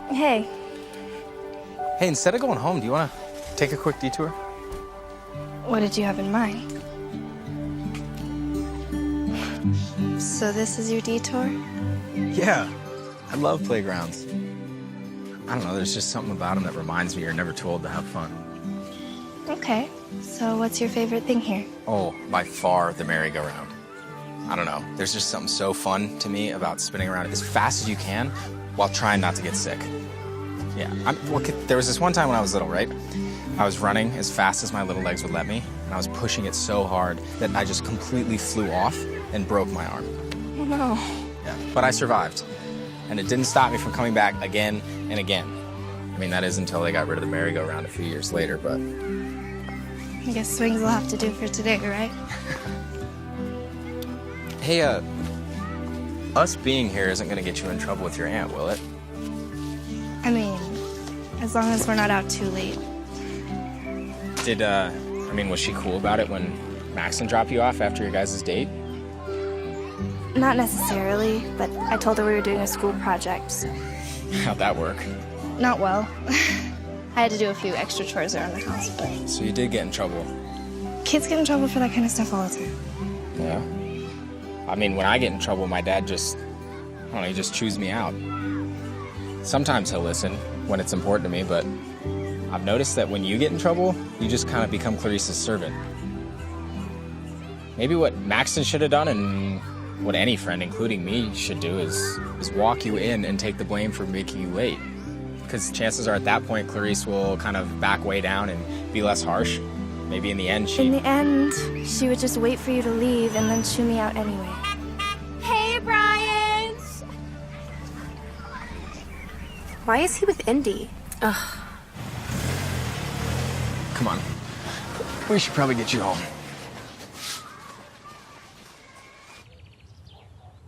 Hey. Hey, instead of going home, do you want to take a quick detour? What did you have in mind? So this is your detour? Yeah. I love playgrounds. I don't know, there's just something about them that reminds me you're never too old to have fun. Okay. So what's your favorite thing here? Oh, by far the merry-go-round. I don't know, there's just something so fun to me about spinning around as fast as you can while trying not to get sick. Yeah, there was this one time when I was little, right? I was running as fast as my little legs would let me, and I was pushing it so hard that I just completely flew off and broke my arm. Oh no. Yeah, but I survived, and it didn't stop me from coming back again and again. I mean, that is until they got rid of the merry-go-round a few years later, but... I guess swings will have to do for today, right? Hey, us being here isn't gonna get you in trouble with your aunt, will it? I mean, as long as we're not out too late. Was she cool about it when Maxon dropped you off after your guys' date? Not necessarily, but I told her we were doing a school project, so. How'd that work? Not well. I had to do a few extra chores around the house, but... So you did get in trouble? Kids get in trouble for that kind of stuff all the time. Yeah? I mean, when I get in trouble, my dad he just chews me out. Sometimes he'll listen when it's important to me, but I've noticed that when you get in trouble, you just kind of become Clarice's servant. Maybe what Maxon should have done, and what any friend, including me, should do is walk you in and take the blame for making you late. Because chances are at that point, Clarice will kind of back way down and be less harsh. Maybe in the end, In the end, she would just wait for you to leave and then shoo me out anyway. Hey, Brian! Why is he with Indy? Come on. We should probably get you home.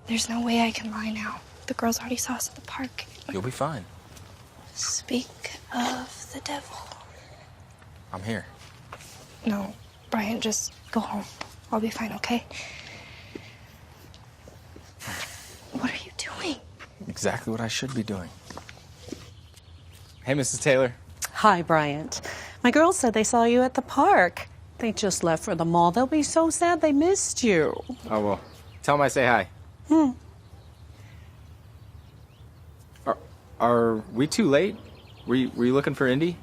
There's no way I can lie now. The girls already saw us at the park. You'll be fine. Speak of the devil. I'm here. No, Brian, just go home. I'll be fine, okay? What are you doing? Exactly what I should be doing. Hey, Mrs. Taylor. Hi, Bryant. My girls said they saw you at the park. They just left for the mall. They'll be so sad they missed you. Oh, well, tell them I say hi. Are we too late? Were you looking for Indy?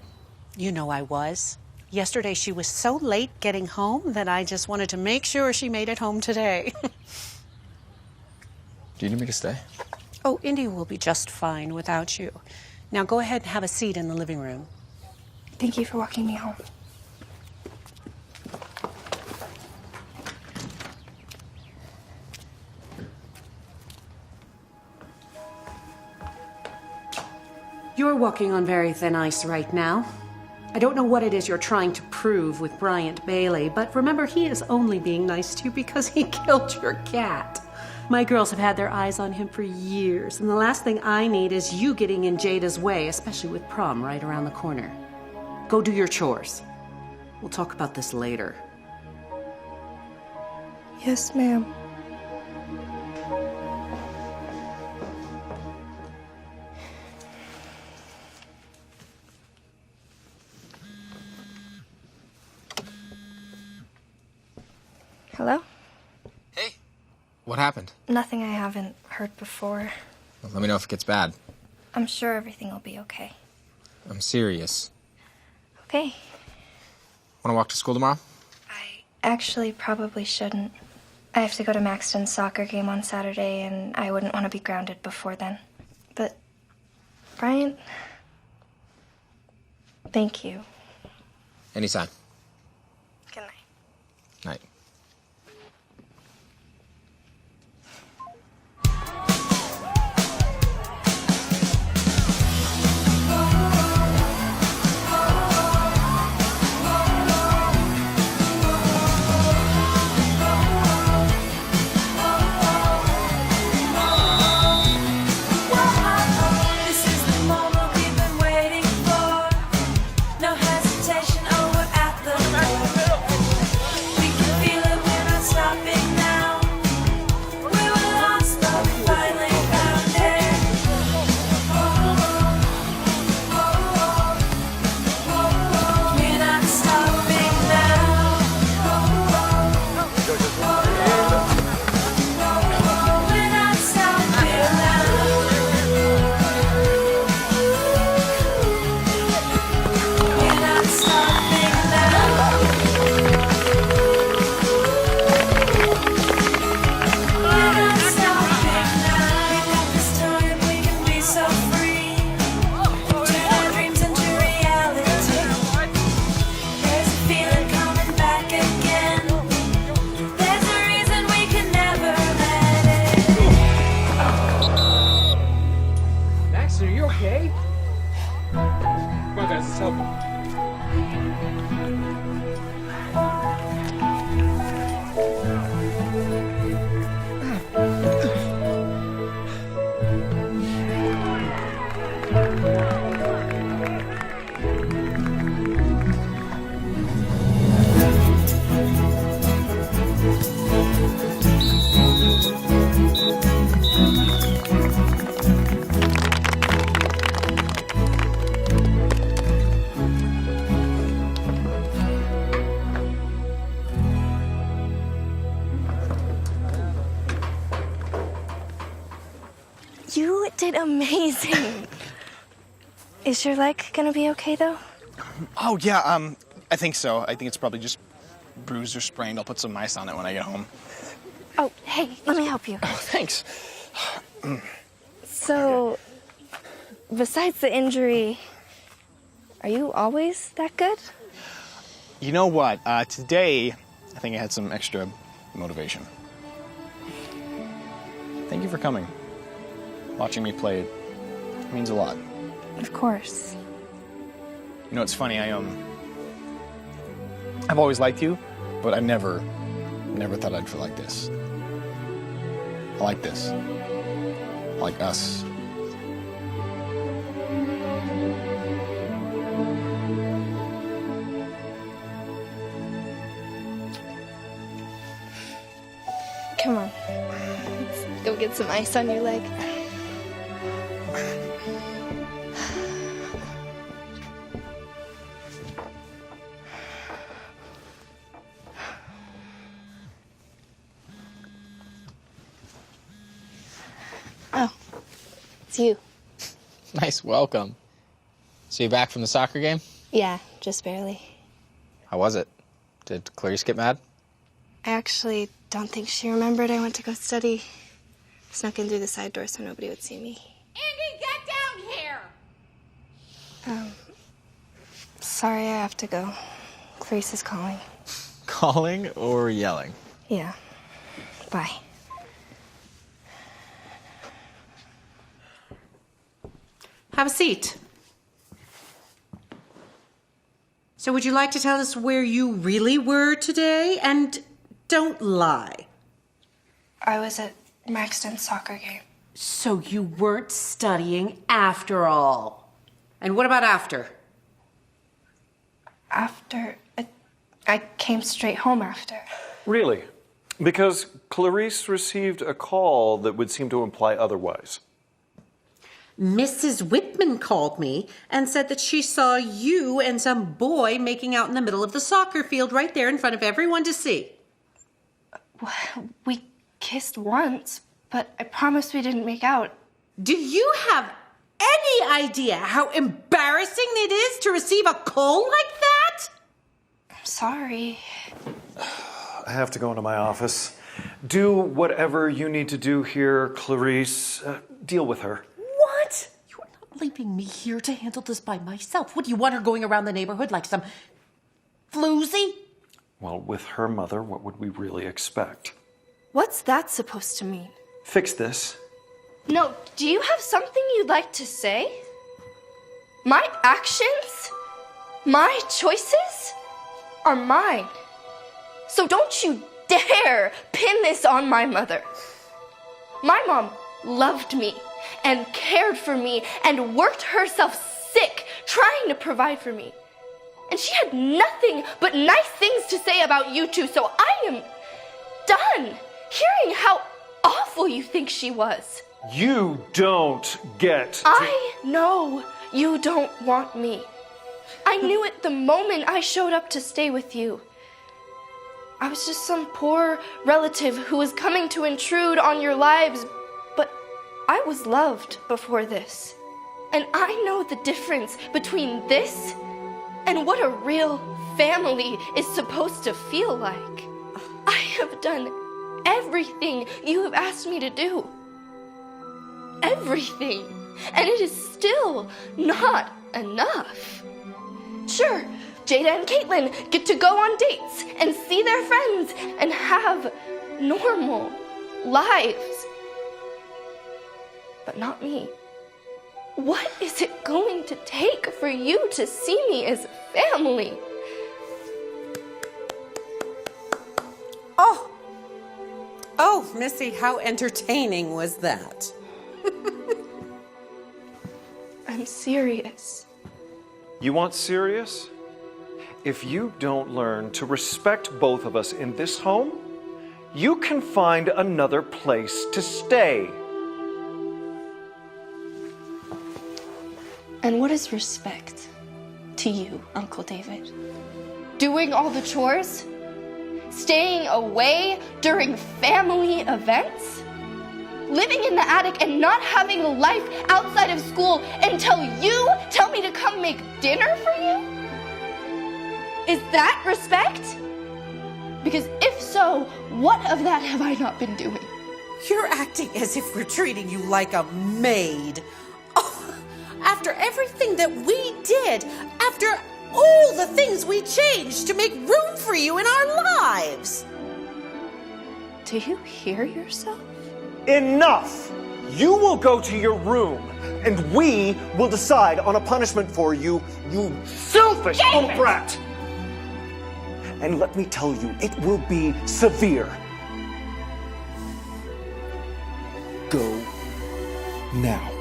You know I was. Yesterday she was so late getting home that I just wanted to make sure she made it home today. Do you need me to stay? Oh, Indy will be just fine without you. Now go ahead and have a seat in the living room. Thank you for walking me home. You're walking on very thin ice right now. I don't know what it is you're trying to prove with Bryant Bailey, but remember, he is only being nice to you because he killed your cat. My girls have had their eyes on him for years, and the last thing I need is you getting in Jada's way, especially with prom right around the corner. Go do your chores. We'll talk about this later. Yes, ma'am. Hello? Hey. What happened? Nothing I haven't heard before. Well, let me know if it gets bad. I'm sure everything will be okay. I'm serious. Okay. Want to walk to school tomorrow? Actually, probably shouldn't. I have to go to Maxton's soccer game on Saturday, and I wouldn't want to be grounded before then. But, Brian, thank you. Anytime. Good night. Night. You did amazing. Is your leg gonna be okay, though? Oh, yeah, I think so. I think it's probably just bruised or sprained. I'll put some ice on it when I get home. Oh, hey, let me help you. Oh, thanks. So, besides the injury, are you always that good? You know what? Today, I think I had some extra motivation. Thank you for coming. Watching me play, it means a lot. Of course. You know, it's funny, I've always liked you, but I never thought I'd feel like this. I like this. I like us. Come on. Let's go get some ice on your leg. Oh, it's you. Nice welcome. So you back from the soccer game? Yeah, just barely. How was it? Did Clarice get mad? I actually don't think she remembered I went to go study. Snuck in through the side door so nobody would see me. Andy, get down here! Sorry, I have to go. Clarice is calling. Calling or yelling? Yeah. Bye. Have a seat. So would you like to tell us where you really were today? And don't lie. I was at Maxton's soccer game. So you weren't studying after all. And what about after? After... I came straight home after. Really? Because Clarice received a call that would seem to imply otherwise. Mrs. Whitman called me and said that she saw you and some boy making out in the middle of the soccer field right there in front of everyone to see. We kissed once, but I promise we didn't make out. Do you have any idea how embarrassing it is to receive a call like that? I'm sorry. I have to go into my office. Do whatever you need to do here, Clarice. Deal with her. What? You are not leaving me here to handle this by myself. What, do you want her going around the neighborhood like some floozy? Well, with her mother, what would we really expect? What's that supposed to mean? Fix this. No, do you have something you'd like to say? My actions, my choices are mine. So don't you dare pin this on my mother. My mom loved me and cared for me and worked herself sick trying to provide for me. And she had nothing but nice things to say about you two, so I am done hearing how awful you think she was. You don't get... I know you don't want me. I knew it the moment I showed up to stay with you. I was just some poor relative who was coming to intrude on your lives, but I was loved before this. And I know the difference between this and what a real family is supposed to feel like. I have done everything you have asked me to do. Everything. And it is still not enough. Sure, Jada and Caitlin get to go on dates and see their friends and have normal lives. But not me. What is it going to take for you to see me as family? Oh, Missy, how entertaining was that? I'm serious. You want serious? If you don't learn to respect both of us in this home, you can find another place to stay. And what is respect to you, Uncle David? Doing all the chores? Staying away during family events? Living in the attic and not having a life outside of school until you tell me to come make dinner for you? Is that respect? Because if so, what of that have I not been doing? You're acting as if we're treating you like a maid. Oh, After everything that we did, after all the things we changed to make room for you in our lives. Do you hear yourself? Enough! You will go to your room, and we will decide on a punishment for you, you selfish little brat! And let me tell you, it will be severe. Go now.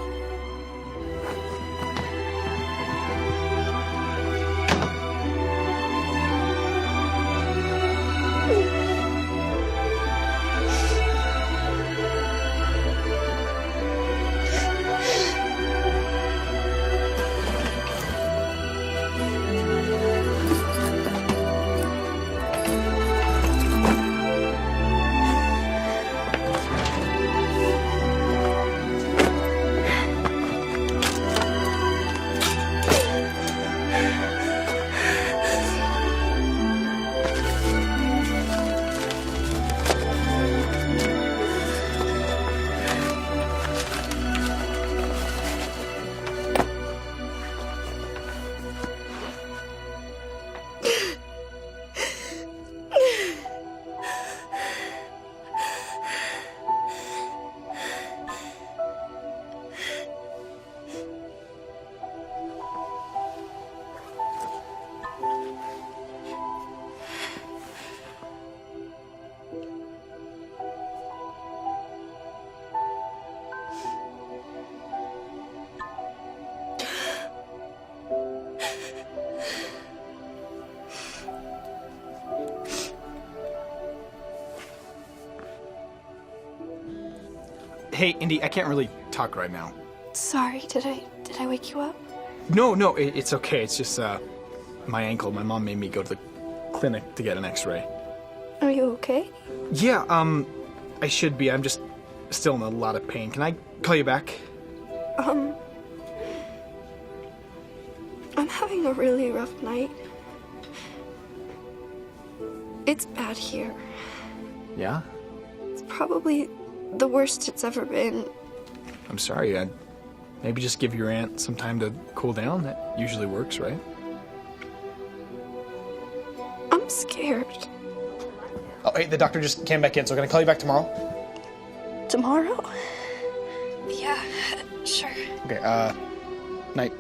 Hey, Indy, I can't really talk right now. Sorry, did I wake you up? No, it's okay. It's just, my ankle. My mom made me go to the clinic to get an x-ray. Are you okay? Yeah, I should be. I'm just still in a lot of pain. Can I call you back? I'm having a really rough night. It's bad here. Yeah? It's probably the worst it's ever been. I'm sorry. I'd maybe just give your aunt some time to cool down. That usually works, right? I'm scared. Oh, hey, the doctor just came back in, so can I call you back tomorrow? Tomorrow? Yeah, sure. Okay, night.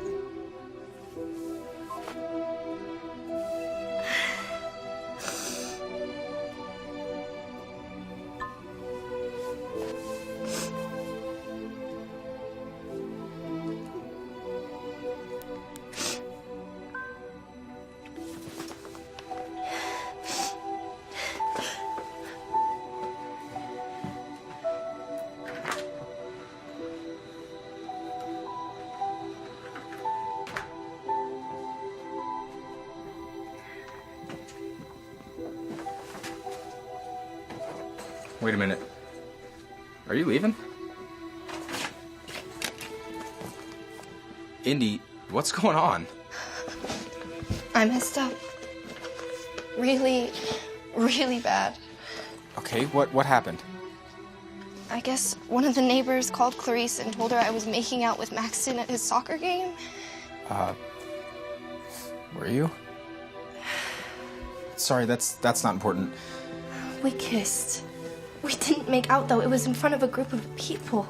Wait a minute. Are you leaving? Indy, what's going on? I messed up. Really, really bad. Okay, what happened? I guess one of the neighbors called Clarice and told her I was making out with Maxton at his soccer game. Were you? Sorry, that's not important. We kissed. We didn't make out, though. It was in front of a group of people.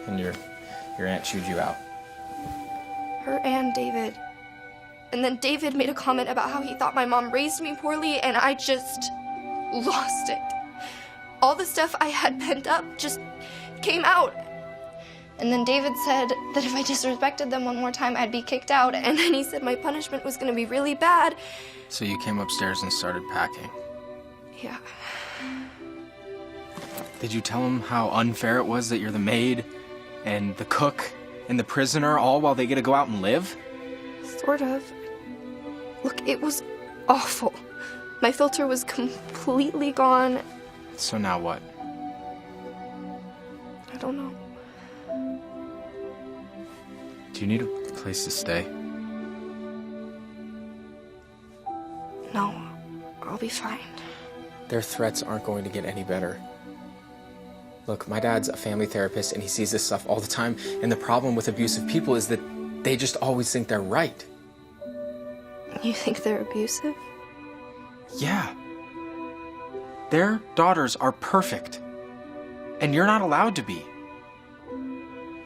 And your aunt chewed you out. Her and David. And then David made a comment about how he thought my mom raised me poorly, and I just lost it. All the stuff I had pent up just came out. And then David said that if I disrespected them one more time, I'd be kicked out. And then he said my punishment was gonna be really bad. So you came upstairs and started packing. Yeah. Did you tell him how unfair it was that you're the maid and the cook and the prisoner all while they get to go out and live? Sort of. Look, it was awful. My filter was completely gone. So now what? I don't know. Do you need a place to stay? No, I'll be fine. Their threats aren't going to get any better. Look, my dad's a family therapist and he sees this stuff all the time. And the problem with abusive people is that they just always think they're right. You think they're abusive? Yeah. Their daughters are perfect. And you're not allowed to be.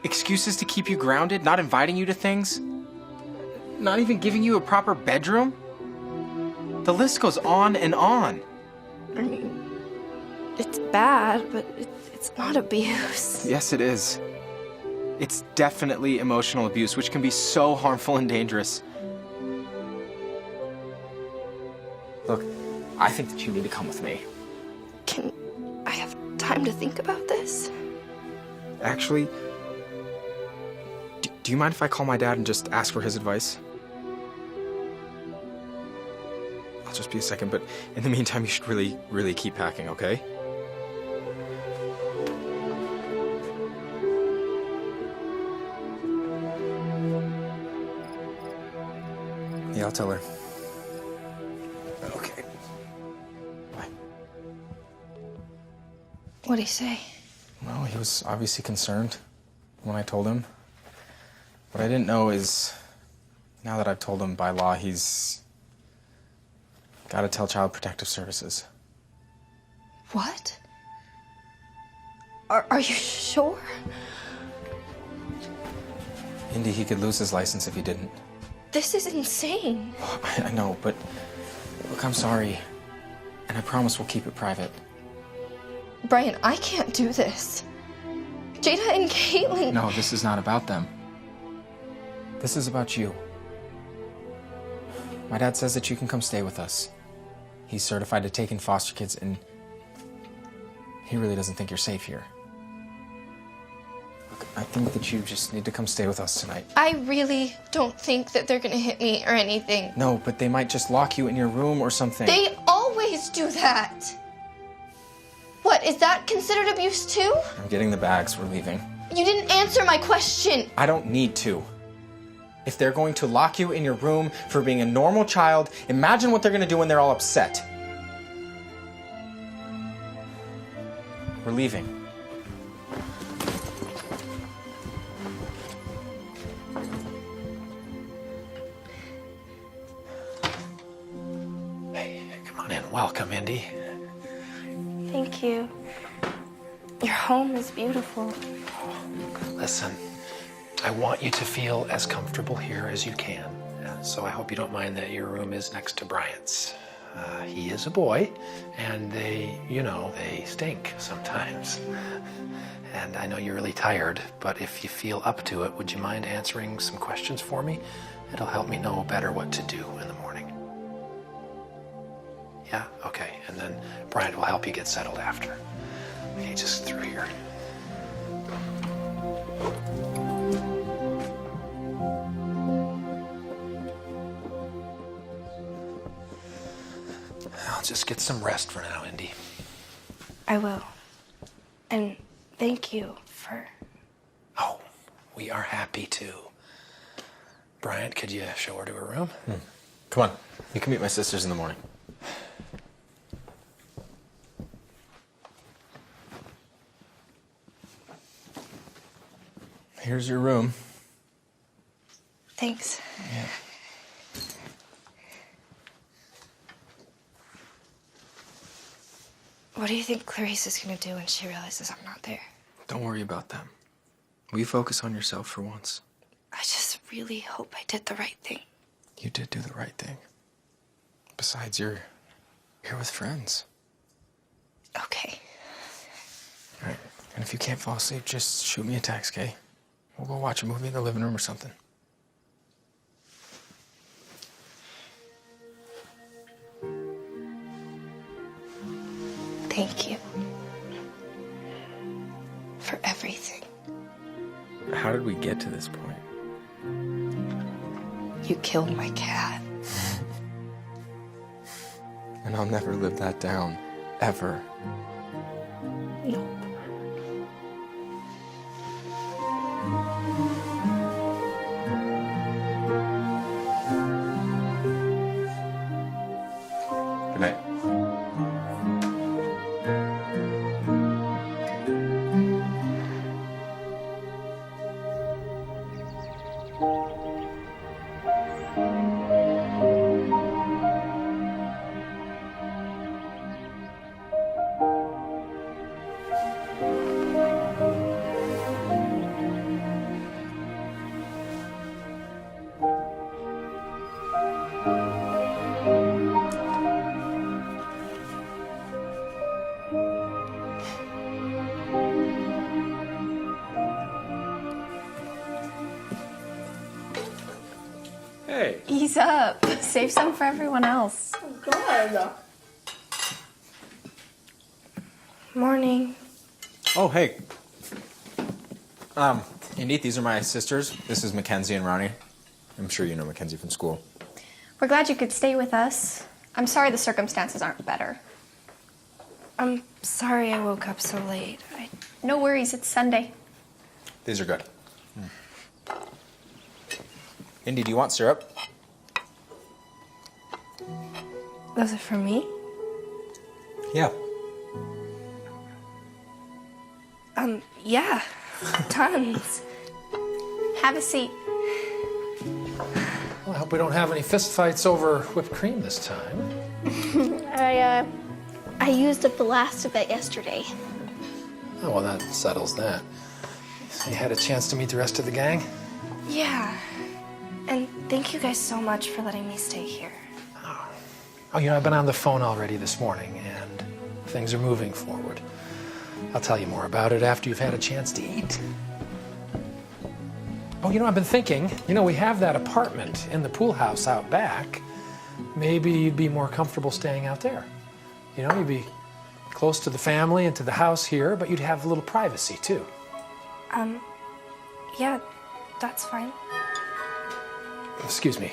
Excuses to keep you grounded, not inviting you to things, not even giving you a proper bedroom. The list goes on and on. I mean, it's bad, but it's not abuse. Yes, it is. It's definitely emotional abuse, which can be so harmful and dangerous. Look, I think that you need to come with me. Can I have time to think about this? Actually, do you mind if I call my dad and just ask for his advice? I'll just be a second, but in the meantime, you should really, really keep packing, okay? Yeah, I'll tell her. Okay. Bye. What'd he say? Well, he was obviously concerned when I told him. What I didn't know is, now that I've told him by law, he's got to tell Child Protective Services. What? Are you sure? Indy, he could lose his license if he didn't. This is insane. I know, but look, I'm sorry. And I promise we'll keep it private. Brian, I can't do this. Jada and Caitlin. No, this is not about them. This is about you. My dad says that you can come stay with us. He's certified to take in foster kids, and he really doesn't think you're safe here. Look, I think that you just need to come stay with us tonight. I really don't think that they're gonna hit me or anything. No, but they might just lock you in your room or something. They always do that. What, is that considered abuse too? I'm getting the bags. We're leaving. You didn't answer my question. I don't need to. If they're going to lock you in your room for being a normal child, imagine what they're going to do when they're all upset. We're leaving. Hey, come on in. Welcome, Indy. Thank you. Your home is beautiful. Listen, I want you to feel as comfortable here as you can. So I hope you don't mind that your room is next to Bryant's. He is a boy, and they stink sometimes. And I know you're really tired, but if you feel up to it, would you mind answering some questions for me? It'll help me know better what to do in the morning. Yeah? Okay. And then Bryant will help you get settled after. Okay, just through here. I'll just get some rest for now, Indy. I will. And thank you for... Oh, we are happy to. Bryant, could you show her to her room? Come on. You can meet my sisters in the morning. Here's your room. Thanks. Yeah. What do you think Clarice is gonna do when she realizes I'm not there? Don't worry about them. Will you focus on yourself for once? I just really hope I did the right thing. You did do the right thing. Besides, you're here with friends. Okay. All right. And if you can't fall asleep, just shoot me a text, okay? We'll go watch a movie in the living room or something. Thank you. For everything. How did we get to this point? You killed my cat. And I'll never live that down. Ever. No. Good night. Ease up. Save some for everyone else. Good. Morning. Oh, hey. Indy, these are my sisters. This is Mackenzie and Ronnie. I'm sure you know Mackenzie from school. We're glad you could stay with us. I'm sorry the circumstances aren't better. I'm sorry I woke up so late. No worries, it's Sunday. These are good. Indy, do you want syrup? Those are for me? Yeah. Yeah. Tons. Have a seat. Well, I hope we don't have any fist fights over whipped cream this time. I used up the last of it yesterday. Oh, well, that settles that. So you had a chance to meet the rest of the gang? Yeah. And thank you guys so much for letting me stay here. Oh, you know, I've been on the phone already this morning, and things are moving forward. I'll tell you more about it after you've had a chance to eat. Oh, you know, I've been thinking, you know, we have that apartment in the pool house out back. Maybe you'd be more comfortable staying out there. You know, you'd be close to the family and to the house here, but you'd have a little privacy, too. Yeah, that's fine. Excuse me.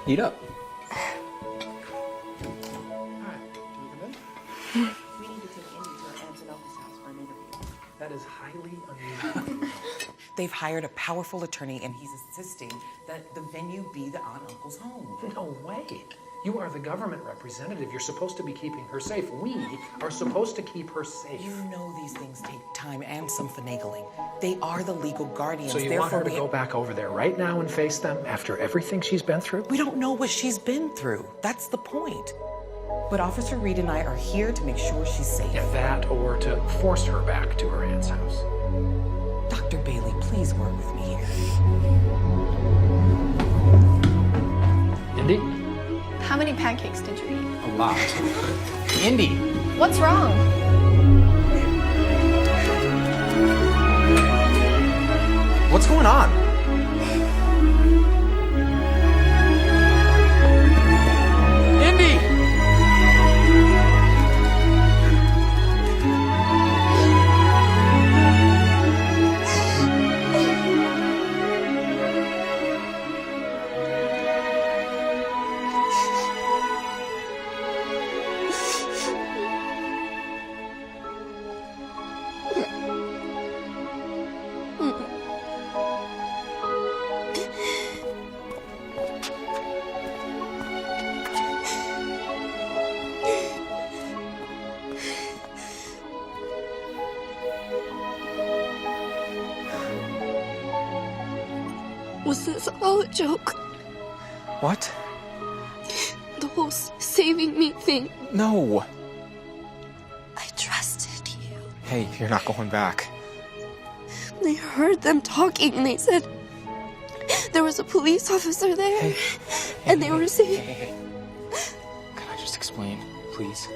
Eat up. That is highly unusual. They've hired a powerful attorney and he's insisting that the venue be the aunt and uncle's home. No way. You are the government representative. You're supposed to be keeping her safe. We are supposed to keep her safe. You know these things take time and some finagling. They are the legal guardians. So you want her to go back over there right now and face them after everything she's been through? We don't know what she's been through. That's the point. But Officer Reed and I are here to make sure she's safe. Yeah, that or to force her back to her aunt's house. Dr. Bailey, please work with me here. Indy? How many pancakes did you eat? A lot. Indy! What's wrong? What's going on? Indy! Was this all a joke? What? The whole saving me thing? No. I trusted you. Hey, you're not going back. I heard them talking and they said there was a police officer there. And they were saying... Hey. Can I just explain, please?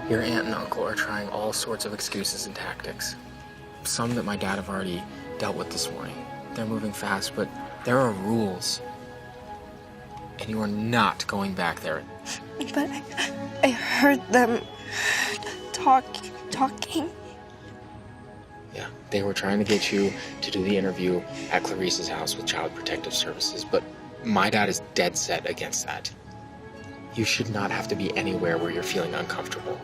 Your aunt and uncle are trying all sorts of excuses and tactics. Some that my dad have already dealt with this morning. They're moving fast, but there are rules. And you are not going back there. But I heard them talking. Yeah, they were trying to get you to do the interview at Clarice's house with Child Protective Services, but my dad is dead set against that. You should not have to be anywhere where you're feeling uncomfortable.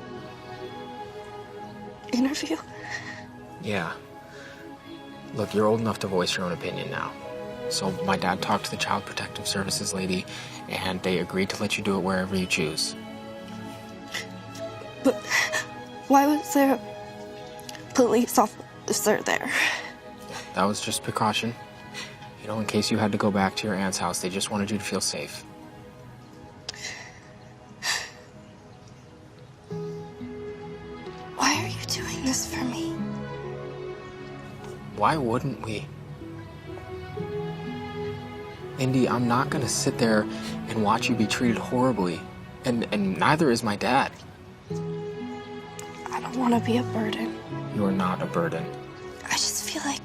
Interview? Yeah. Look, you're old enough to voice your own opinion now. So my dad talked to the Child Protective Services lady, and they agreed to let you do it wherever you choose. But why was there a police officer there? That was just precaution. You know, in case you had to go back to your aunt's house, they just wanted you to feel safe. Why are you doing this for me? Why wouldn't we? Indy, I'm not gonna sit there and watch you be treated horribly. And neither is my dad. I don't don't want to be a burden. You are not a burden. I just feel like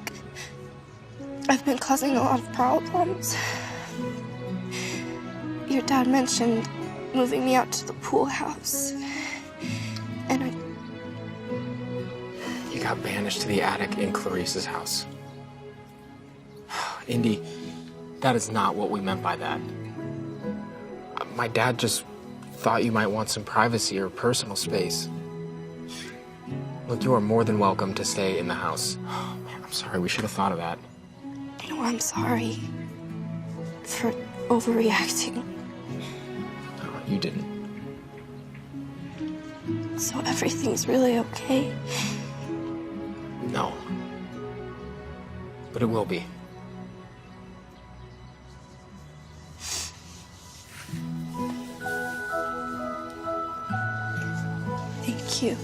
I've been causing a lot of problems. Your dad mentioned moving me out to the pool house. And You got banished to the attic in Clarice's house. Indy, that is not what we meant by that. My dad just thought you might want some privacy or personal space. Look, you are more than welcome to stay in the house. Oh, man, I'm sorry. We should have thought of that. No, I'm sorry for overreacting. No, you didn't. So everything's really okay? No. But it will be. Thank you.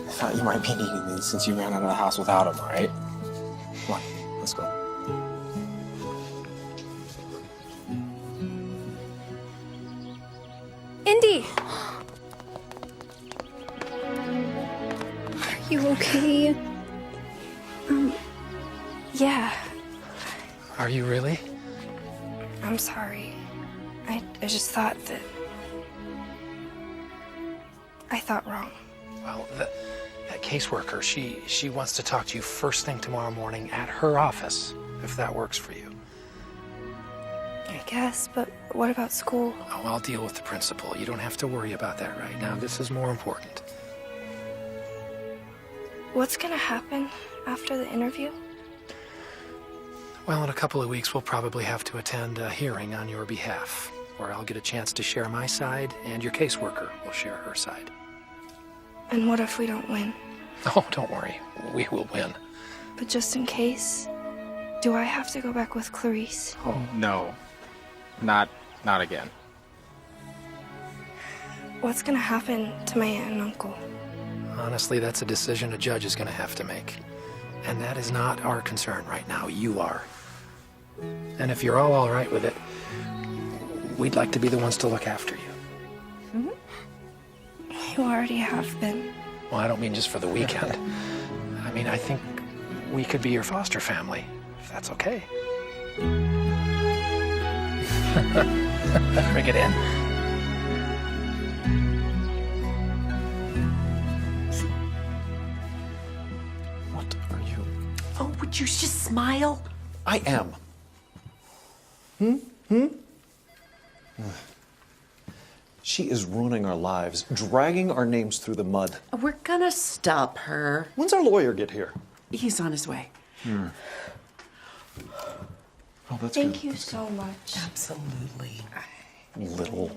I thought you might be needing these since you ran out of the house without them, all right? Come on, let's go. Indy! Are you okay? Yeah. Are you really? I'm sorry. I just thought that... I thought wrong. Well, that caseworker, she wants to talk to you first thing tomorrow morning at her office, if that works for you. I guess, but what about school? Oh, I'll deal with the principal. You don't have to worry about that right now. This is more important. What's gonna happen after the interview? Well, in a couple of weeks, we'll probably have to attend a hearing on your behalf, where I'll get a chance to share my side, and your caseworker will share her side. And what if we don't win? Oh, don't worry. We will win. But just in case, do I have to go back with Clarice? Oh, no. Not again. What's gonna happen to my aunt and uncle? Honestly, that's a decision a judge is going to have to make. And that is not our concern right now. You are. And if you're all right with it, we'd like to be the ones to look after you. You already have been. Well, I don't mean just for the weekend. I mean, I think we could be your foster family, if that's okay. Bring it in. What are you? Oh, would you just smile? I am. She is ruining our lives, dragging our names through the mud. We're gonna stop her. When's our lawyer get here? He's on his way. Oh, that's Thank you so much. Absolutely. Little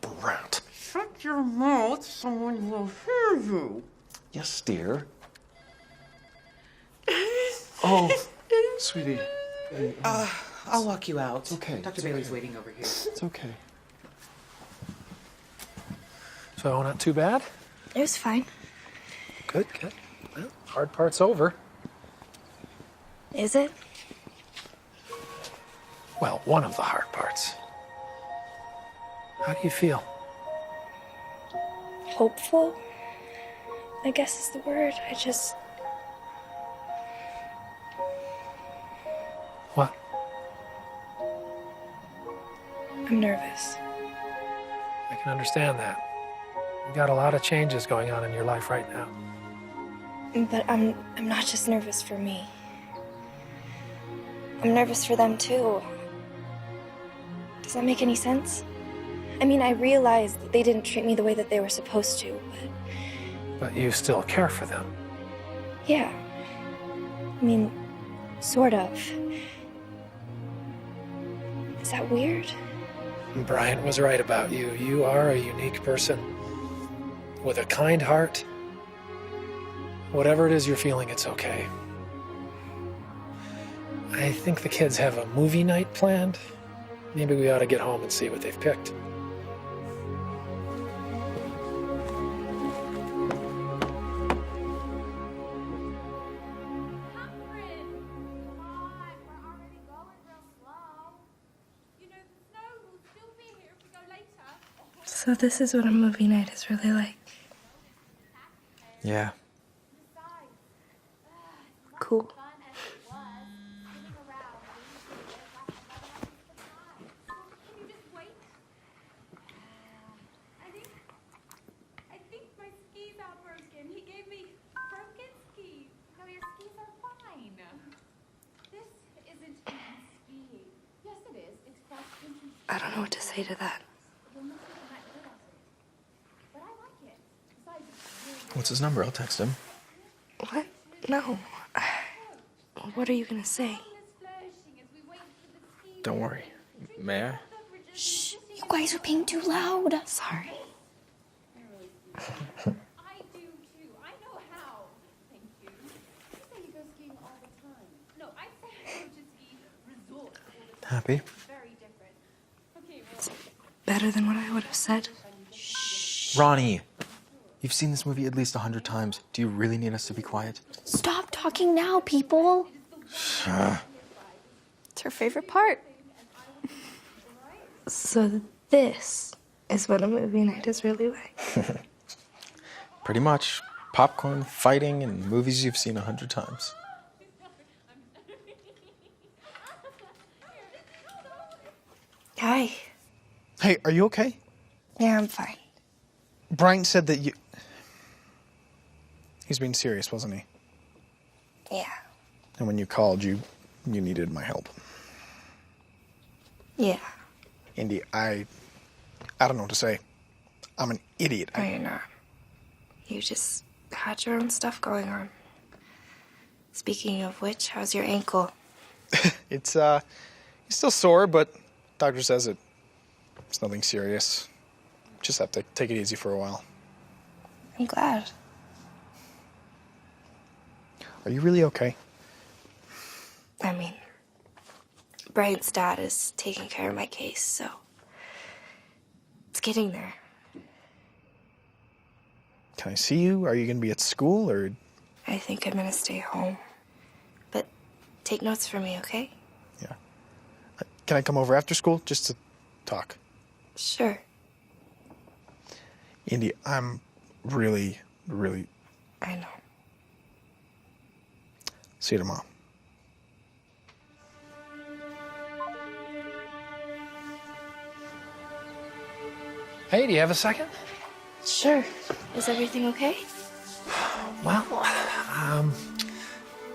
brat. Shut your mouth, someone will hear you. Yes, dear. Oh, sweetie. I'll walk you out. It's okay. Dr. Bailey's waiting over here. It's okay. So, not too bad? It was fine. Good, good. Well, hard part's over. Is it? Well, one of the hard parts. How do you feel? Hopeful, I guess is the word. What? I'm nervous. I can understand that. You got a lot of changes going on in your life right now. But I'm not just nervous for me. I'm nervous for them too. Does that make any sense? I mean, I realize that they didn't treat me the way that they were supposed to, But you still care for them. yeah. I mean, sort of. Is that weird? Brian was right about you. You are a unique person with a kind heart. Whatever it is you're feeling, it's okay. I think the kids have a movie night planned. Maybe we ought to get home and see what they've picked. So this is what a movie night is really like. Yeah. Cool. I don't know what to say to that. What's his number? I'll text him. What? No. What are you gonna say? Don't worry. May I? Shh. You guys are being too loud. Sorry. Happy? It's better than what I would have said. Ronnie, you've seen this movie at least 100 times. Do you really need us to be quiet? Stop talking now, people. It's her favorite part. So this is what a movie night is really like. Pretty much. Popcorn, fighting, and movies you've seen 100 times. Hi. Hey, are you okay? Yeah, I'm fine. Brian said that you... He's being serious, wasn't he? Yeah. And when you called, you needed my help. Yeah. Indy, I don't know what to say. I'm an idiot. No, you're not. You just had your own stuff going on. Speaking of which, how's your ankle? It's still sore, but doctor says it's nothing serious. Just have to take it easy for a while. I'm glad. Are you really okay? I mean, Brian's dad is taking care of my case, so it's getting there. Can I see you? Are you going to be at school, or...? I think I'm gonna stay home. But take notes for me, okay? Yeah. Can I come over after school just to talk? Sure. Indy, I'm really... I know. See you tomorrow. Hey, do you have a second? Sure. Is everything okay? Well, I've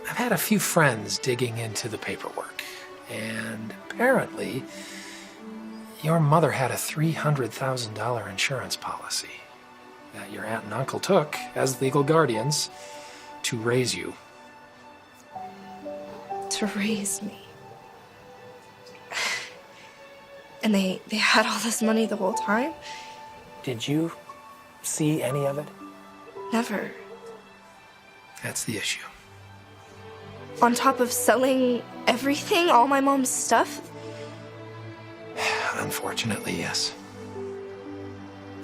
had a few friends digging into the paperwork, and apparently your mother had a $300,000 insurance policy that your aunt and uncle took as legal guardians to raise you. To raise me. And they had all this money the whole time? Did you see any of it? Never. That's the issue. On top of selling everything, all my mom's stuff? Unfortunately, yes.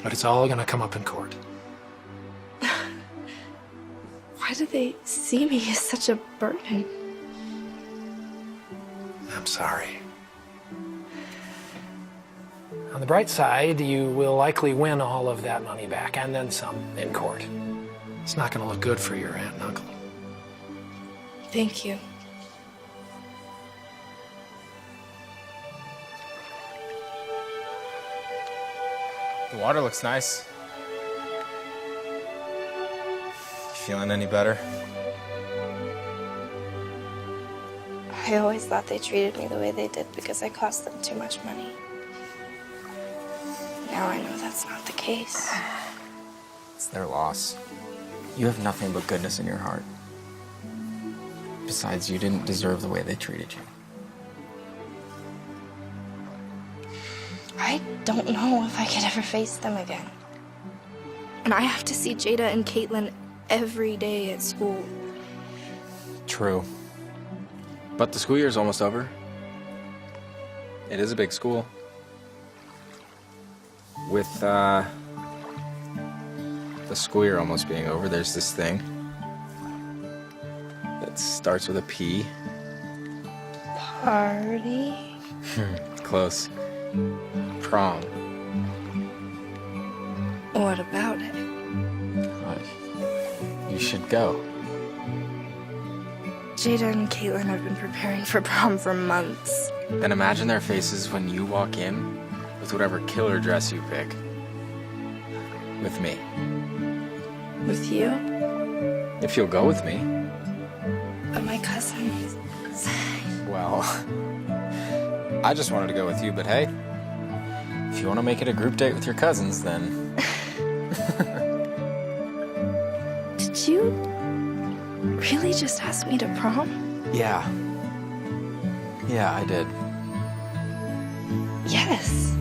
But it's all gonna come up in court. Why do they see me as such a burden? I'm sorry. On the bright side, you will likely win all of that money back, and then some, in court. It's not going to look good for your aunt and uncle. Thank you. The water looks nice. Feeling any better? I always thought they treated me the way they did because I cost them too much money. Now I know that's not the case. It's their loss. You have nothing but goodness in your heart. Besides, you didn't deserve the way they treated you. I don't know if I could ever face them again. And I have to see Jada and Caitlin every day at school. True. But the school year's almost over. It is a big school. With, the school year almost being over, there's this thing that starts with a P. Party? Close. Prom. What about it? You should go. Jada and Caitlin have been preparing for prom for months. Then imagine their faces when you walk in with whatever killer dress you pick. With me. With you? If you'll go with me. But my cousins. Well, I just wanted to go with you, but hey, if you want to make it a group date with your cousins, then... Did you really just ask me to prom? Yeah. Yeah, I did. Yes.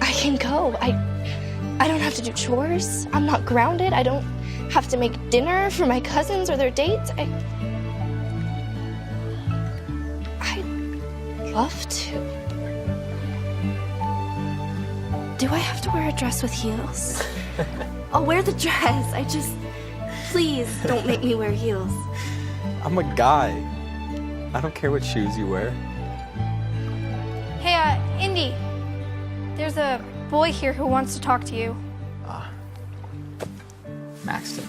I can go. I don't have to do chores. I'm not grounded. I don't have to make dinner for my cousins or their dates. I'd love to. Do I have to wear a dress with heels? I'll wear the dress. Please don't make me wear heels. I'm a guy. I don't care what shoes you wear. Hey, Indy. There's a boy here who wants to talk to you. Maxton.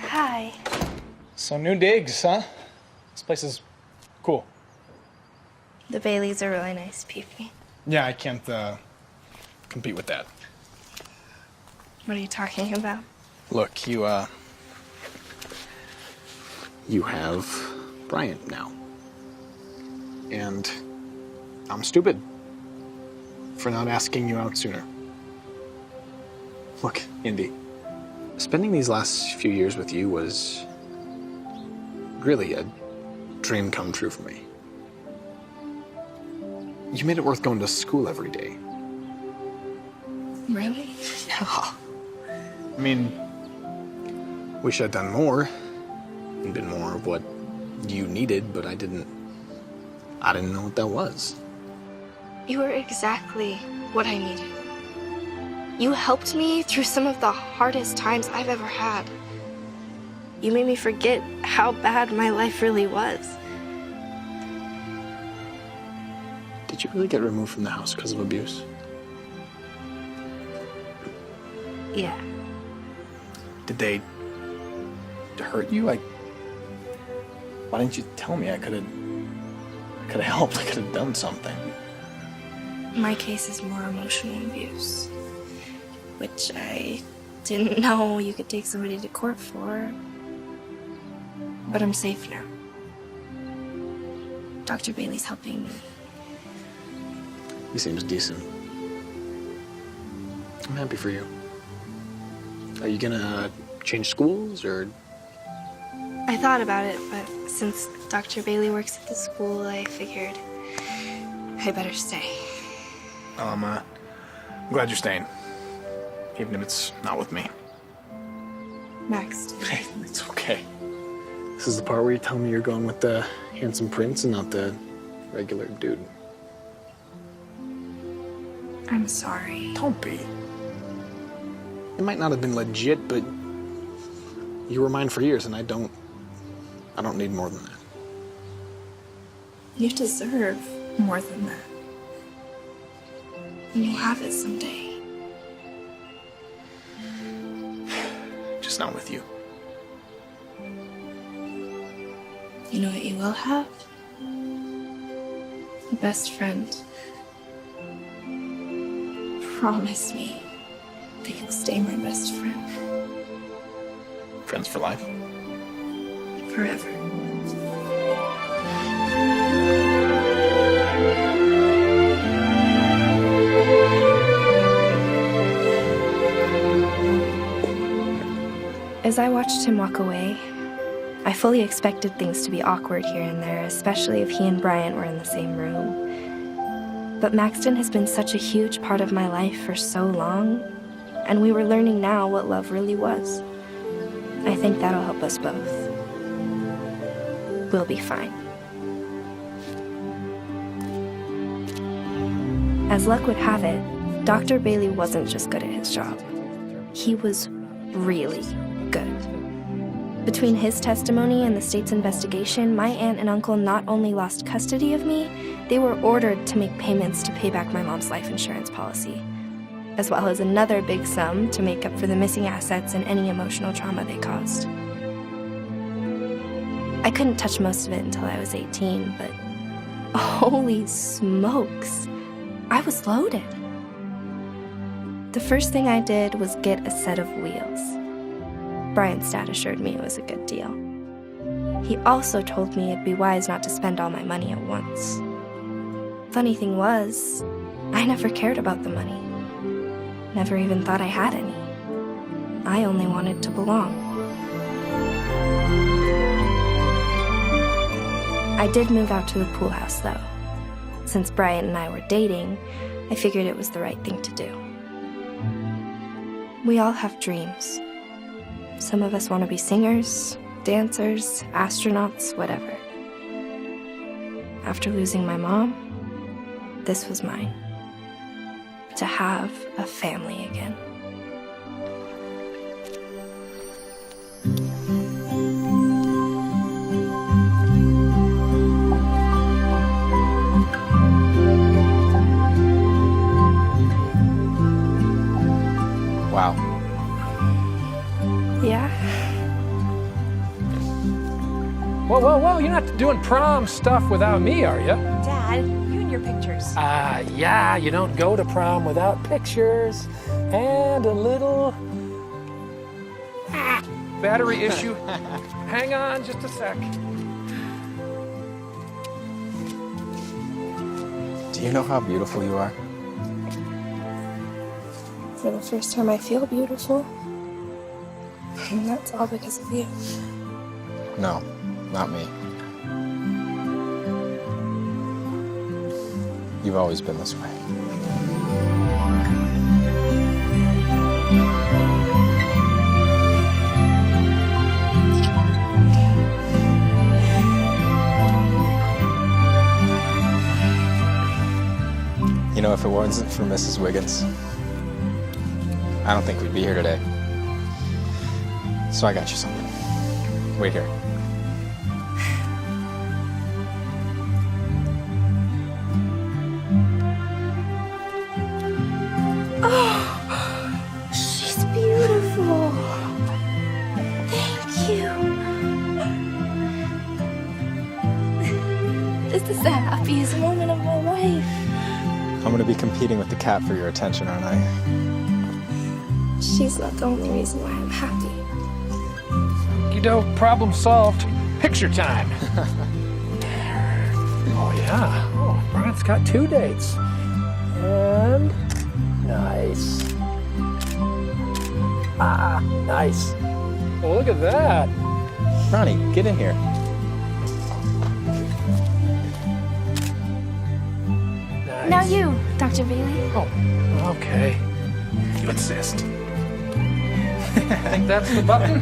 Hi. So new digs, huh? This place is cool. The Baileys are really nice people. Yeah, I can't compete with that. What are you talking about? Look, you have Bryant now. And I'm stupid for not asking you out sooner. Look, Indy, spending these last few years with you was really a dream come true for me. You made it worth going to school every day. Really? Yeah. I mean, wish I'd done more and been more of what you needed, but I didn't know what that was. You were exactly what I needed. You helped me through some of the hardest times I've ever had. You made me forget how bad my life really was. Did you really get removed from the house because of abuse? Yeah. Did they hurt you? Like, why didn't you tell me? I could have helped. I could have done something. My case is more emotional abuse, which I didn't know you could take somebody to court for. But I'm safe now. Dr. Bailey's helping me. He seems decent. I'm happy for you. Are you gonna change schools, or? I thought about it, but since Dr. Bailey works at the school, I figured I better stay. Well, I'm glad you're staying, even if it's not with me. Max. Hey, it's okay. This is the part where you tell me you're going with the handsome prince and not the regular dude. I'm sorry. Don't be. It might not have been legit, but you were mine for years, and I don't need more than that. You deserve more than that. And you'll have it someday. Just not with you. You know what you will have? A best friend. Promise me that you'll stay my best friend. Friends for life. Forever. As I watched him walk away, I fully expected things to be awkward here and there, especially if he and Bryant were in the same room. But Maxton has been such a huge part of my life for so long, and we were learning now what love really was. I think that'll help us both. We'll be fine. As luck would have it, Dr. Bailey wasn't just good at his job. He was really good. Between his testimony and the state's investigation, my aunt and uncle not only lost custody of me, they were ordered to make payments to pay back my mom's life insurance policy, as well as another big sum to make up for the missing assets and any emotional trauma they caused. I couldn't touch most of it until I was 18, but holy smokes, I was loaded. The first thing I did was get a set of wheels. Brian's dad assured me it was a good deal. He also told me it'd be wise not to spend all my money at once. Funny thing was, I never cared about the money. Never even thought I had any. I only wanted to belong. I did move out to the pool house, though. Since Brian and I were dating, I figured it was the right thing to do. We all have dreams. Some of us want to be singers, dancers, astronauts, whatever. After losing my mom, this was mine. To have a family again. Wow. Yeah? Whoa, whoa, whoa, you're not doing prom stuff without me, are you? Dad, you and your pictures. Yeah, you don't go to prom without pictures and a little battery issue. Hang on just a sec. Do you know how beautiful you are? For the first time, I feel beautiful. And that's all because of you. No, not me. You've always been this way. You know, if it wasn't for Mrs. Wiggins, I don't think we'd be here today. So I got you something. Wait here. Oh, she's beautiful. Thank you. This is the happiest moment of my life. I'm gonna be competing with the cat for your attention, aren't I? She's not the only reason why I'm happy. Okey-doke, problem solved. Picture time. Oh, yeah. Oh, Brian's got 2 dates. And nice. Nice. Oh, look at that. Ronnie, get in here. Nice. Now you, Dr. Bailey. Oh, okay. You insist. I think that's the button.